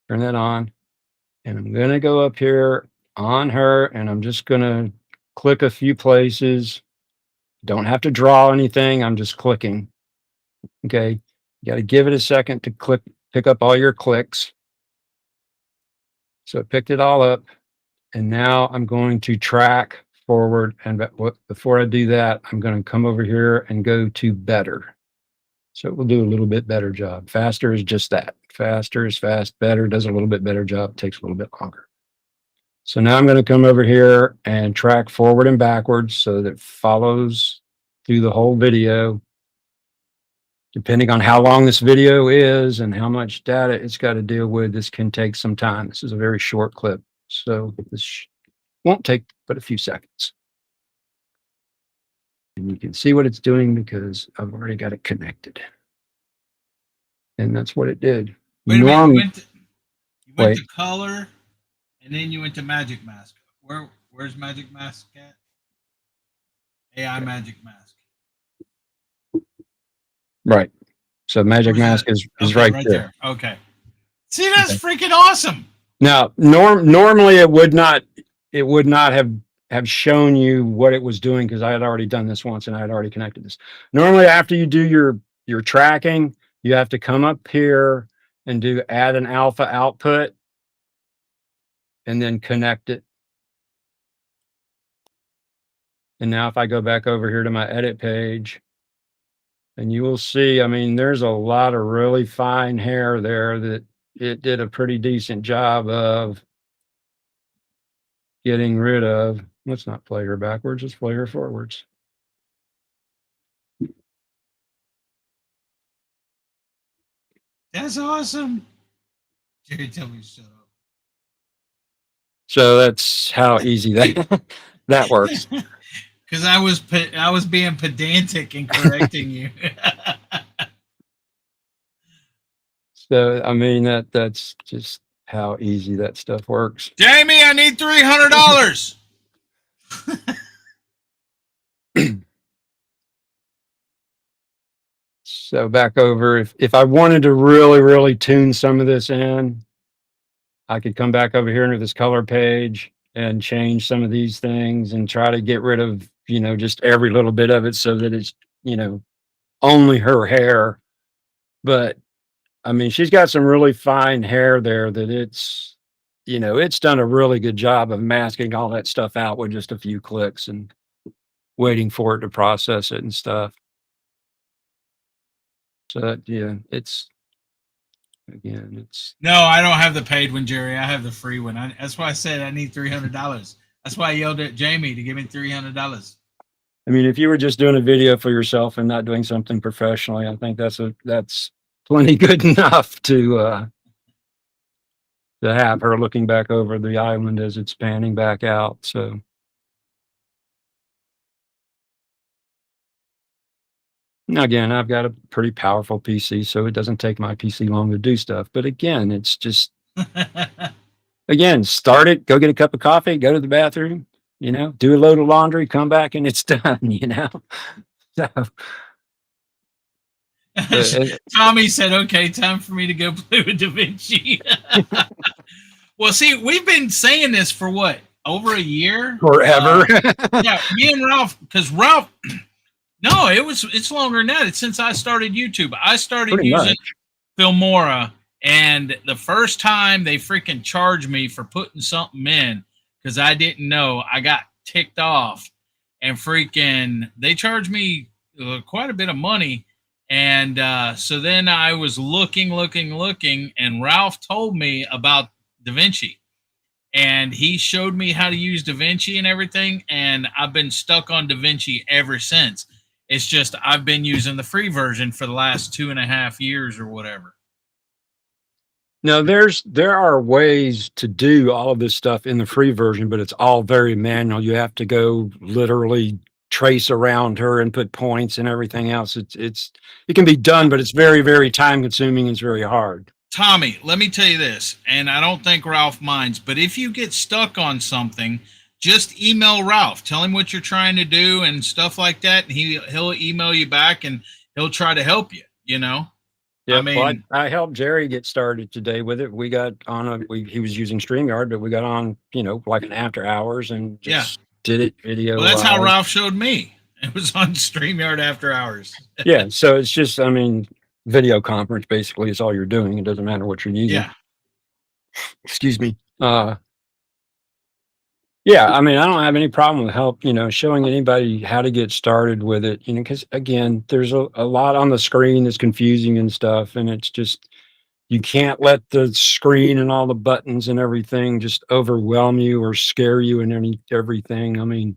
Turn that on. And I'm going to go up here on her, and I'm just going to click a few places. Don't have to draw anything. I'm just clicking. Okay. You got to give it a second to pick up all your clicks. So it picked it all up. And now I'm going to track forward. And before I do that, I'm going to come over here and go to better. So it will do a little bit better job. Faster is just that. Faster is fast. Better does a little bit better job. Takes a little bit longer. So now I'm going to come over here and track forward and backwards so that it follows through the whole video. Depending on how long this video is and how much data it's got to deal with, this can take some time. This is a very short clip, so this won't take but a few seconds. And you can see what it's doing because I've already got it connected. And that's what it did. Wait a minute, you went to color, and then you went to Magic Mask. Where's Magic Mask at? AI Magic Mask. Right. So Magic Mask is right there. Okay. See, that's freaking awesome. Now, normally it would not have shown you what it was doing because I had already done this once and I had already connected this. Normally, after you do your tracking, you have to come up here and do add an alpha output and then connect it. And now if I go back over here to my edit page, and you will see, I mean, there's a lot of really fine hair there that it did a pretty decent job of getting rid of. Let's not play her backwards, let's play her forwards. That's awesome. Jerry, tell me to shut up. So that's how easy that works. Because I was being pedantic and correcting you. So I mean that's just how easy that stuff works. Jamie, I need $300. So back over, if I wanted to really tune some of this in, I could come back over here into this color page and change some of these things and try to get rid of, just every little bit of it so that it's, only her hair. But I mean, she's got some really fine hair there that it's done a really good job of masking all that stuff out with just a few clicks and waiting for it to process it and stuff. So yeah, it's no, I don't have the paid one, Jerry. I have the free one. That's why I said I need $300. That's why I yelled at Jamie to give me $300. I mean, if you were just doing a video for yourself and not doing something professionally, I think that's plenty good enough to have her looking back over the island as it's panning back out. So. Now, again, I've got a pretty powerful PC, so it doesn't take my PC long to do stuff. But again, it's just, again, start it, go get a cup of coffee, go to the bathroom, do a load of laundry, come back, and it's done. So, Tommy said, "Okay, time for me to go play with DaVinci." Well, see, we've been saying this for what, over a year? forever. Yeah, me and Ralph, because Ralph, no, it's longer than that. It's since I started YouTube. I started Pretty using much. Filmora, and the first time they freaking charged me for putting something in because I didn't know, I got ticked off, and freaking they charged me quite a bit of money. And so then I was looking, and Ralph told me about DaVinci. And he showed me how to use DaVinci and everything, and I've been stuck on DaVinci ever since. It's just I've been using the free version for the last 2.5 years or whatever. Now, there are ways to do all of this stuff in the free version, but it's all very manual. You have to go literally trace around her and put points and everything else. It can be done, but it's very, very time consuming. It's very hard. Tommy, let me tell you this, and I don't think Ralph minds, but if you get stuck on something, just email Ralph. Tell him what you're trying to do and stuff like that, and he'll email you back, and he'll try to help you, Yeah, I mean, I helped Jerry get started today with it. We got on he was using StreamYard, but we got on, like an after hours and just did it video. Well, that's how Ralph showed me. It was on StreamYard after hours. Yeah, so it's just, video conference basically is all you're doing. It doesn't matter what you're using. Yeah. Excuse me. Yeah, I don't have any problem with help, showing anybody how to get started with it, because again, there's a lot on the screen that's confusing and stuff. And it's just, you can't let the screen and all the buttons and everything just overwhelm you or scare you and everything.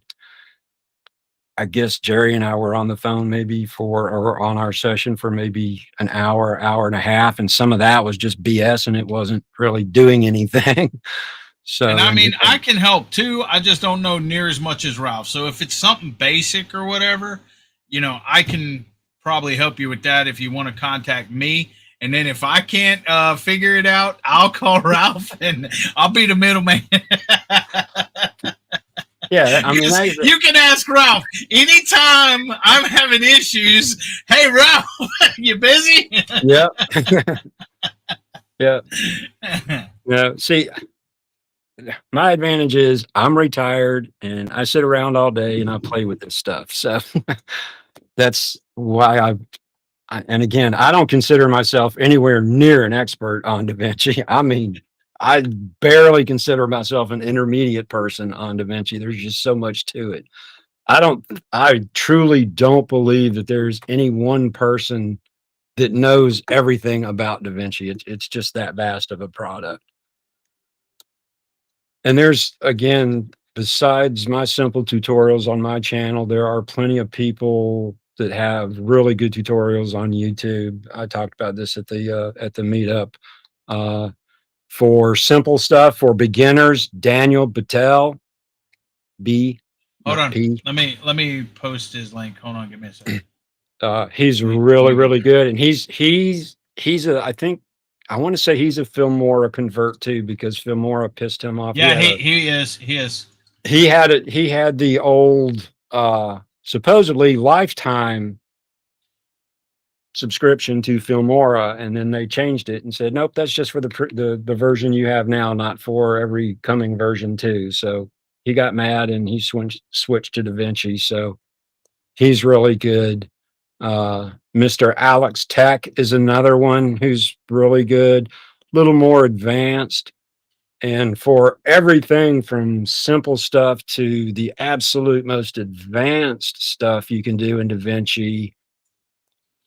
I guess Jerry and I were on the phone or on our session for maybe an hour and a half. And some of that was just BS and it wasn't really doing anything. So, and I can help too. I just don't know near as much as Ralph. So if it's something basic or whatever, I can probably help you with that if you want to contact me. And then if I can't figure it out, I'll call Ralph and I'll be the middleman. Yeah, you can ask Ralph anytime I'm having issues. Hey, Ralph, you busy? Yeah. Yeah. Yeah. See, my advantage is I'm retired and I sit around all day and I play with this stuff. So that's why and again, I don't consider myself anywhere near an expert on DaVinci. I barely consider myself an intermediate person on DaVinci. There's just so much to it. I truly don't believe that there's any one person that knows everything about DaVinci. It's just that vast of a product. And there's, again, besides my simple tutorials on my channel, there are plenty of people that have really good tutorials on YouTube. I talked about this at the meetup. For simple stuff for beginners, Daniel Battelle, Hold on. P. Let me post his link. Hold on, give me a second. He's really good, and I think I want to say he's a Filmora convert too, because Filmora pissed him off. Yeah, he is. He had the old supposedly lifetime subscription to Filmora, and then they changed it and said, nope, that's just for the version you have now, not for every coming version too. So he got mad and he switched to DaVinci. So he's really good. Mr. Alex Tech is another one who's really good, a little more advanced. And for everything from simple stuff to the absolute most advanced stuff you can do in DaVinci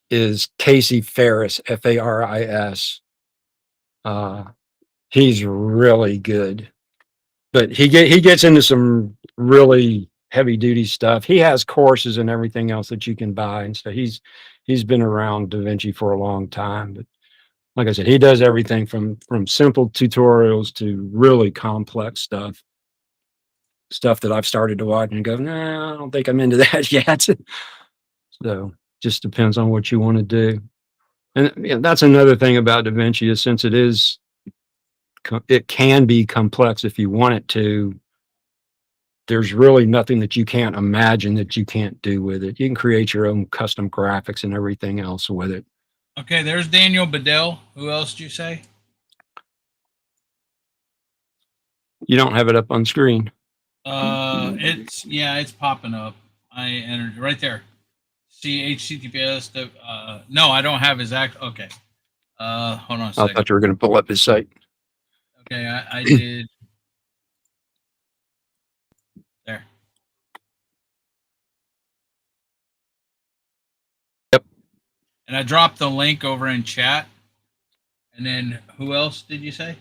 is Casey Faris, Faris. He's really good, but he gets into some really heavy duty stuff. He has courses and everything else that you can buy, and so he's been around DaVinci for a long time. But like I said, he does everything from simple tutorials to really complex stuff that I've started to watch and go, nah, I don't think I'm into that yet. So just depends on what you want to do. And that's another thing about DaVinci is since it can be complex if you want it to, there's really nothing that you can't imagine that you can't do with it. You can create your own custom graphics and everything else with it. Okay, there's Daniel Bedell. Who else did you say? You don't have it up on screen. It's popping up. I entered right there. See HTTPS. No, I don't have his okay. Hold on a I second. thought you were going to pull up his site. Okay, I did. There. Yep. And I dropped the link over in chat. And then who else did you say?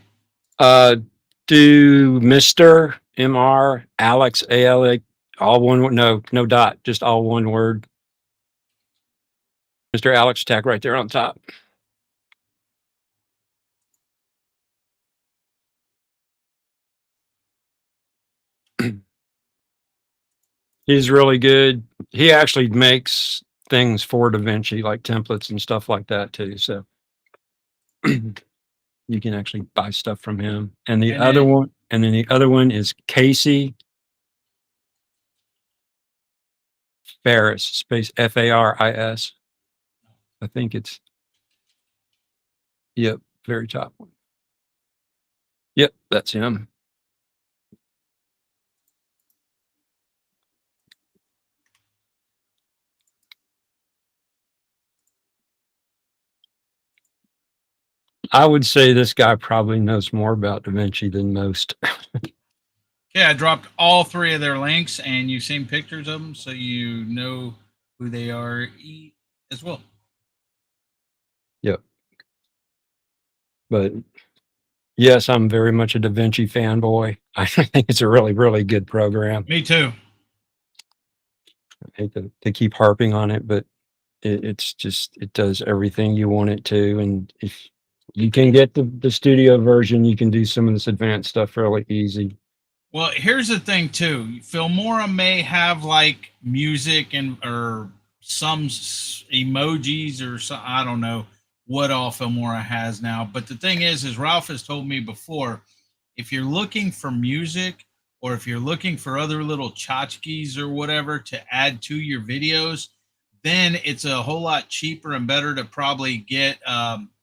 Do Mr. MR Alex ALA, all one, no dot, just all one word. Mr. Alex Tech right there on top. He's really good. He actually makes things for DaVinci, like templates and stuff like that too. So you can actually buy stuff from him. And the other one is Casey Faris, space Faris. I think it's, yep, very top one. Yep, that's him. I would say this guy probably knows more about DaVinci than most. Yeah, I dropped all three of their links, and you've seen pictures of them, so you know who they are as well. Yep. But yes, I'm very much a DaVinci fanboy. I think it's a really, really good program. Me too. I hate to keep harping on it, but it does everything you want it to. And if you can get the studio version, you can do some of this advanced stuff fairly easy. Well, here's the thing too. Filmora may have like music or some emojis or some, I don't know what all Filmora has now. But the thing is Ralph has told me before, if you're looking for music or if you're looking for other little tchotchkes or whatever to add to your videos, then it's a whole lot cheaper and better to probably get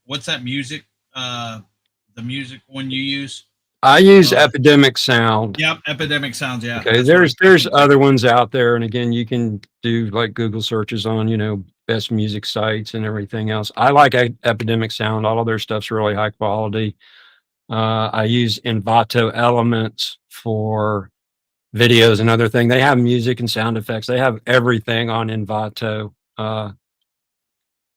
what's that music? The music one you use? I use Epidemic Sound. Yep, Epidemic Sounds. Yeah. Okay, there's other ones out there, and again, you can do like Google searches on best music sites and everything else. I like Epidemic Sound. All of their stuff's really high quality. I use Envato Elements for videos and other thing. They have music and sound effects. They have everything on Envato.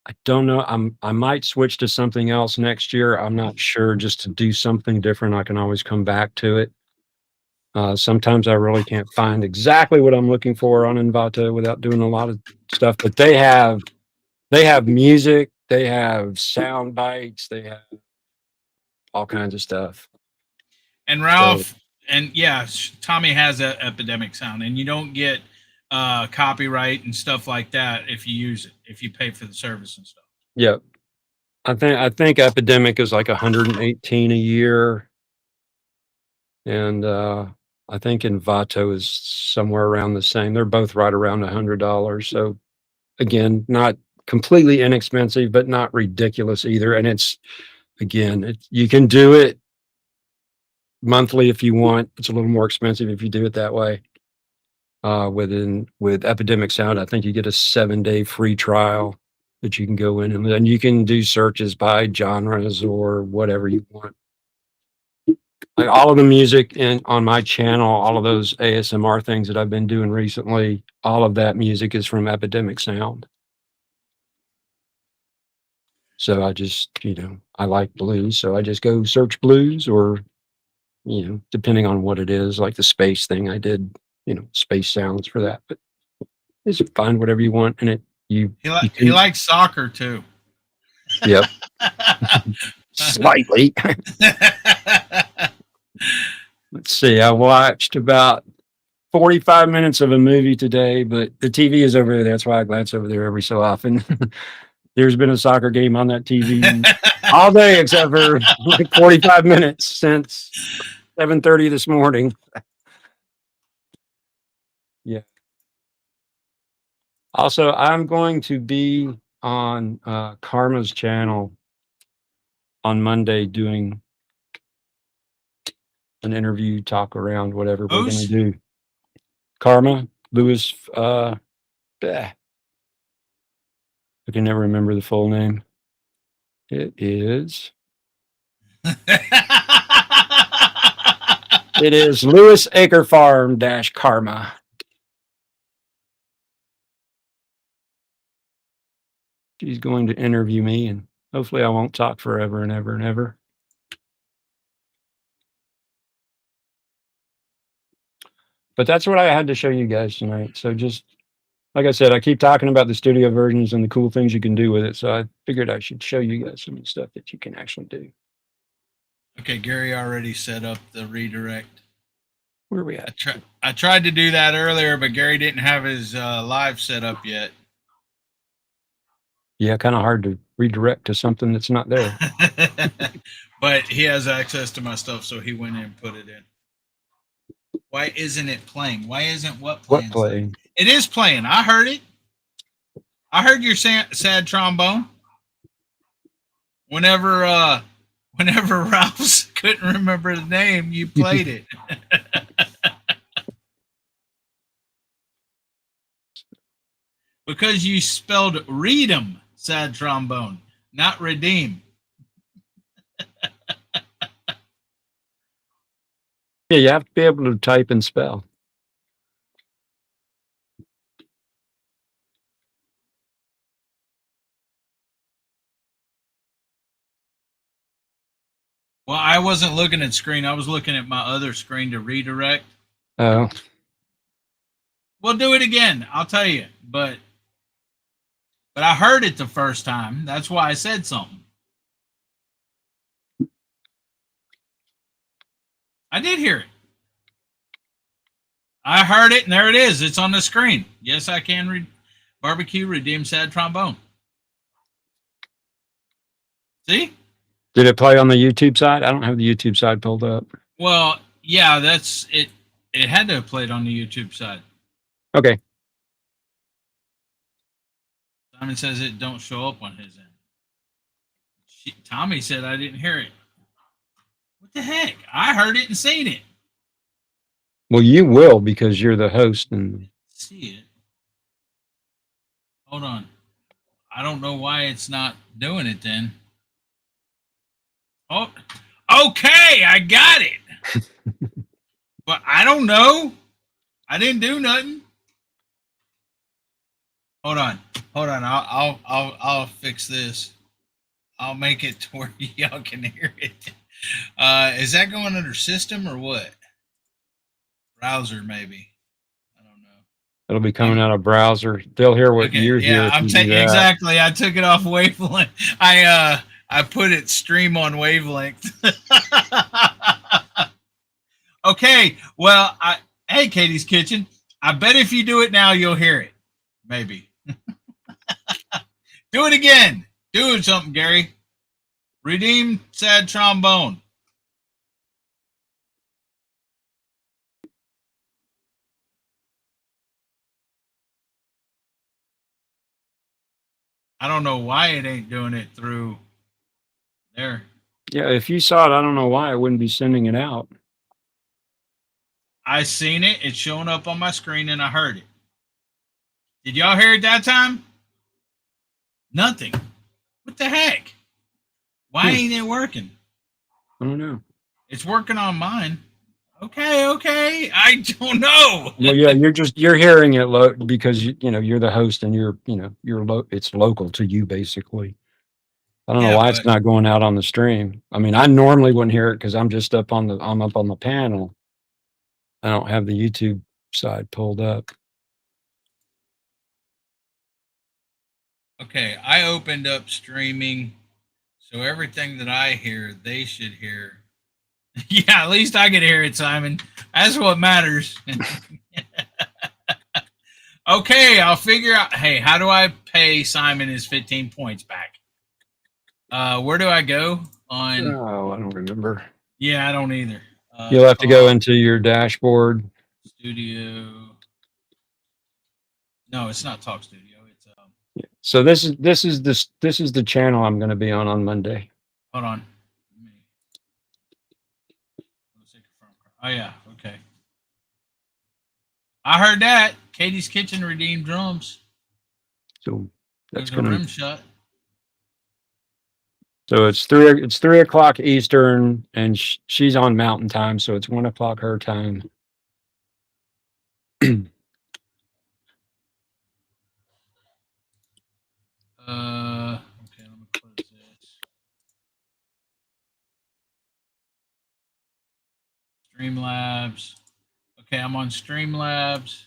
I don't know. I might switch to something else next year. I'm not sure, just to do something different. I can always come back to it. Sometimes I really can't find exactly what I'm looking for on Envato without doing a lot of stuff, but they have music, they have sound bites, they have all kinds of stuff. And Ralph, and yes, Tommy has an Epidemic Sound, and you don't get copyright and stuff like that if you use it, if you pay for the service and stuff. Yep. I think Epidemic is like 118 a year. And I think Envato is somewhere around the same. They're both right around $100. So again, not completely inexpensive, but not ridiculous either. And you can do it monthly if you want. It's a little more expensive if you do it that way. With Epidemic Sound, I think you get a 7-day free trial that you can go in, and then you can do searches by genres or whatever you want. Like all of the music on my channel, all of those ASMR things that I've been doing recently, all of that music is from Epidemic Sound. So I just, I like blues, so I just go search blues, or, depending on what it is, like the space thing, I did, space sounds for that. But just find whatever you want, and he likes soccer too. Yep. Slightly. Let's see. I watched about 45 minutes of a movie today, but the TV is over there. That's why I glance over there every so often. There's been a soccer game on that TV all day except for like 45 minutes since 7:30 this morning. Yeah. Also, I'm going to be on Karma's channel on Monday doing an interview, talk around, whatever we're going to Who's? do. Karma, Lewis, I can never remember the full name. It is Lewis Acre Farm - Karma. She's going to interview me, and hopefully I won't talk forever and ever and ever. But that's what I had to show you guys tonight. So just like I said, I keep talking about the studio versions and the cool things you can do with it. So I figured I should show you guys some of the stuff that you can actually do. Okay, Gary already set up the redirect. Where are we at? I tried to do that earlier, but Gary didn't have his live set up yet. Yeah, kind of hard to redirect to something that's not there. But he has access to my stuff, so he went in and put it in. Why isn't it playing? Why isn't what playing? What playing? It is playing. I heard it. I heard your sad trombone. Whenever Ralph's couldn't remember the name, you played it. Because you spelled redeem, sad trombone, not redeem. Yeah, you have to be able to type and spell. Well, I wasn't looking at screen. I was looking at my other screen to redirect. Oh. We'll do it again. I'll tell you. But I heard it the first time. That's why I said something. I did hear it. I heard it, and there it is. It's on the screen. Yes, I can read barbecue, redeem sad trombone. See? Did it play on the YouTube side? I don't have the YouTube side pulled up. Well, yeah, that's it. It had to have played on the YouTube side. Okay. Simon says it don't show up on his end. Tommy said I didn't hear it. What the heck? I heard it and seen it. Well, you will because you're the host. And See it. Hold on. I don't know why it's not doing it then. Oh, okay. I got it. But I don't know. I didn't do nothing. Hold on. I'll fix this. I'll make it to where y'all can hear it. Is that going under system or what? Browser, maybe. I don't know. it'll be coming out of browser. They'll hear what you're hearing. Yeah, I'm taking exactly. I took it off wavelength. I put it stream on wavelength. Okay. Well, hey, Katie's Kitchen. I bet if you do it now, you'll hear it. Maybe. Do it again. Do something, Gary. Redeem sad trombone. I don't know why it ain't doing it through there. Yeah, if you saw it, I don't know why I wouldn't be sending it out. I seen it. It's showing up on my screen, and I heard it. Did y'all hear it that time? Nothing. What the heck? Why ain't it working? I don't know. It's working on mine. Okay. I don't know. Well, yeah, you're hearing it because you're the host and it's local to you basically. I don't know why it's not going out on the stream. I mean, I normally wouldn't hear it because I'm up on the panel. I don't have the YouTube side pulled up. Okay, I opened up streaming, so everything that I hear, they should hear. Yeah, at least I can hear it, Simon. That's what matters. Okay, I'll figure out. Hey, how do I pay Simon his 15 points back? Where do I go on? Oh, I don't remember. Yeah, I don't either. You'll have to go into your dashboard. Studio. No, it's not Talk Studio. It's So this is the channel I'm going to be on Monday. hold on. Oh yeah, okay. I heard that Katie's Kitchen redeemed drums. So that's There's a going rim to. shot. So it's 3 o'clock Eastern, and she's on Mountain Time, so it's 1 o'clock her time. Okay, let me close this. Streamlabs. Okay, I'm on Streamlabs.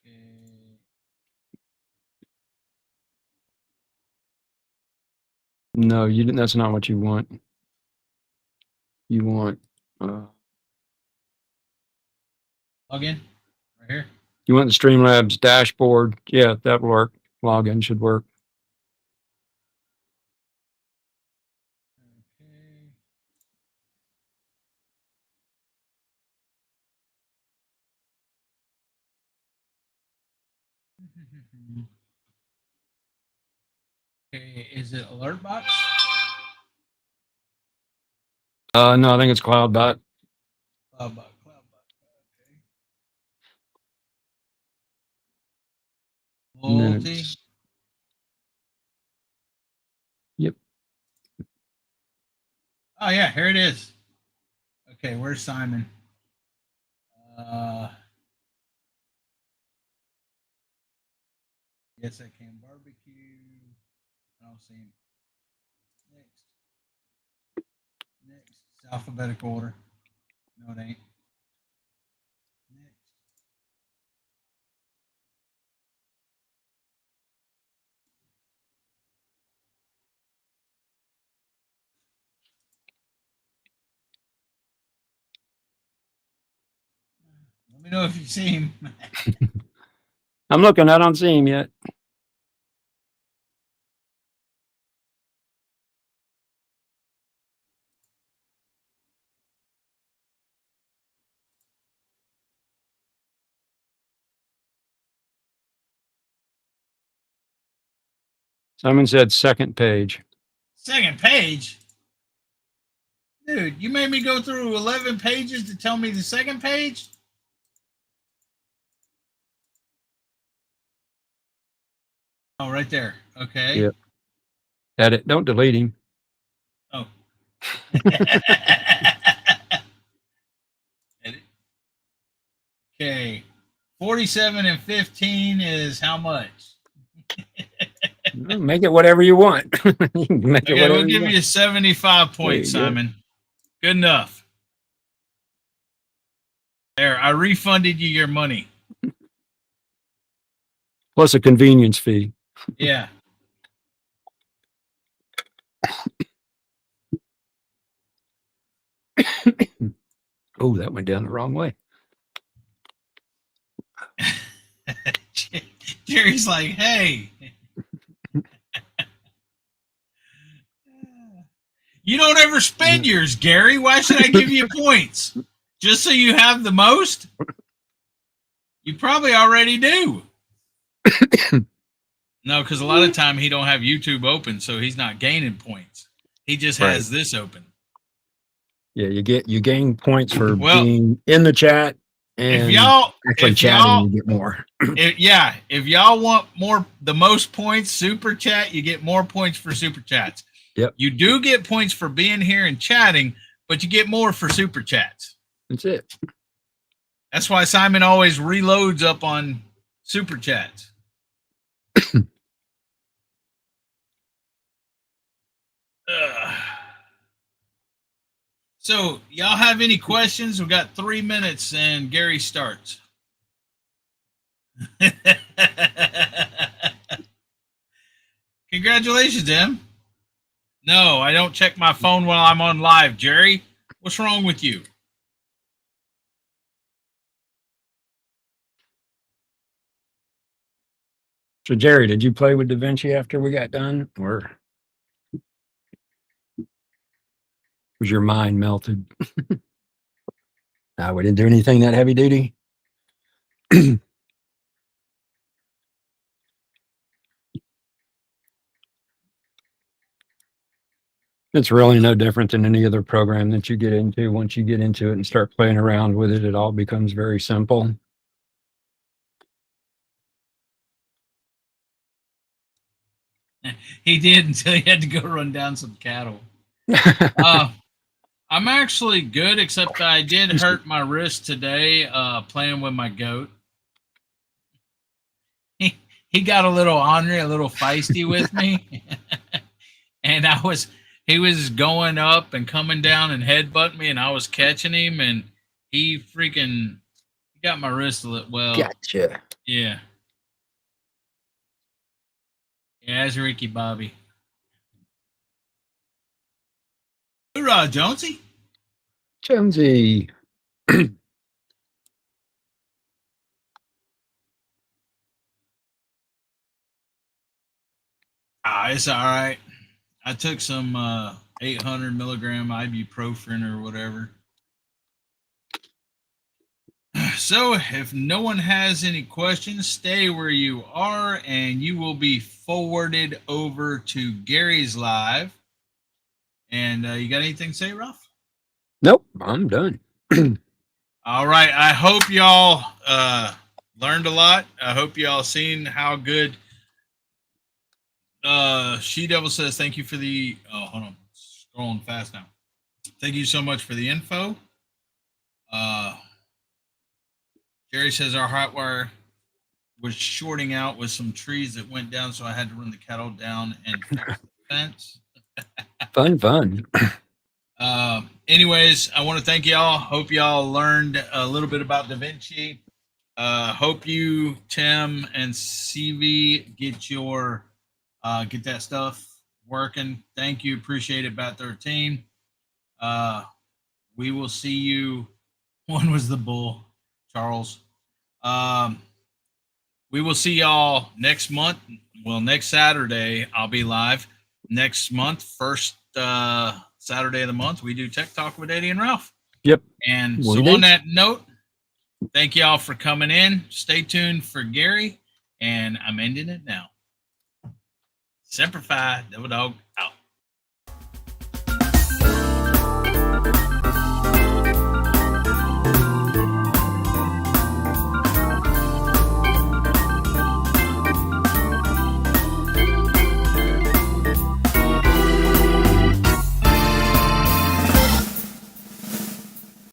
Okay. No, you didn't. That's not what you want. You want Log in right here. you want the Streamlabs dashboard. Yeah, that will work. Login should work. Okay. Okay, is it Alert Box? No, I think it's CloudBot. CloudBot. Okay. And then Loyalty. it's- Yep. Oh yeah, here it is. Okay, where's Simon? Yes, I can barbecue. I don't see him. Next. It's alphabetical order. No, it ain't. Next. Let me know if you see him. I'm looking. I don't see him yet. Simon said second page. Second page? Dude, you made me go through 11 pages to tell me the second page? Oh, right there. Okay. Yep. Edit. Don't delete him. Oh. Edit. Okay. 47 and 15 is how much? Make it whatever you want. You can make it Okay, whatever we'll give want. you 75 points, There you go. Simon. Good enough. There, I refunded you your money. Plus a convenience fee. Yeah. Oh, that went down the wrong way. Jerry's like, hey. You don't ever spend yours, Gary. Why should I give you points? Just so you have the most? You probably already do. No, because a lot of time he don't have YouTube open, so he's not gaining points. He just has this open. Yeah, you gain points for Well, being in the chat, and If y'all, actually if chatting, y'all, you get more. if y'all want the most points, super chat, you get more points for super chats. Yep. You do get points for being here and chatting, but you get more for super chats. That's it. That's why Simon always reloads up on super chats. So, y'all have any questions? We've got 3 minutes and Gary starts. Congratulations, Em. No, I don't check my phone while I'm on live, Jerry. What's wrong with you? So Jerry, did you play with DaVinci after we got done, or was your mind melted? No, we didn't do anything that heavy duty. It's really no different than any other program that you get into. Once you get into it and start playing around with it, it all becomes very simple. He did until he had to go run down some cattle. I'm actually good, except I did hurt my wrist today playing with my goat. He got a little ornery, a little feisty with me. And he was going up and coming down and headbutting me, and I was catching him, and he got my wrist a little, well. Gotcha. Yeah. Yeah, that's Ricky Bobby. Hoorah, Jonesy. Jonesy. It's all right. I took some 800 milligram ibuprofen or whatever. So if no one has any questions, stay where you are, and you will be forwarded over to Gary's live. And you got anything to say, Ralph? Nope, I'm done. All right. I hope y'all learned a lot. I hope y'all seen how good. She Devil says, thank you for the, hold on, scrolling fast now. Thank you so much for the info. Jerry says our hot wire was shorting out with some trees that went down, so I had to run the cattle down and fix the fence. Fun. Anyways, I want to thank y'all. Hope y'all learned a little bit about DaVinci. Hope you, Tim and CV, get that stuff working. Thank you. Appreciate it, Bat 13. We will see you. One was the bull, Charles. We will see y'all next month. Well, next Saturday, I'll be live. Next month, first Saturday of the month, we do Tech Talk with Eddie and Ralph. Yep. And so on that note, thank y'all for coming in. Stay tuned for Gary, and I'm ending it now. Semper Fi, Double Dog out.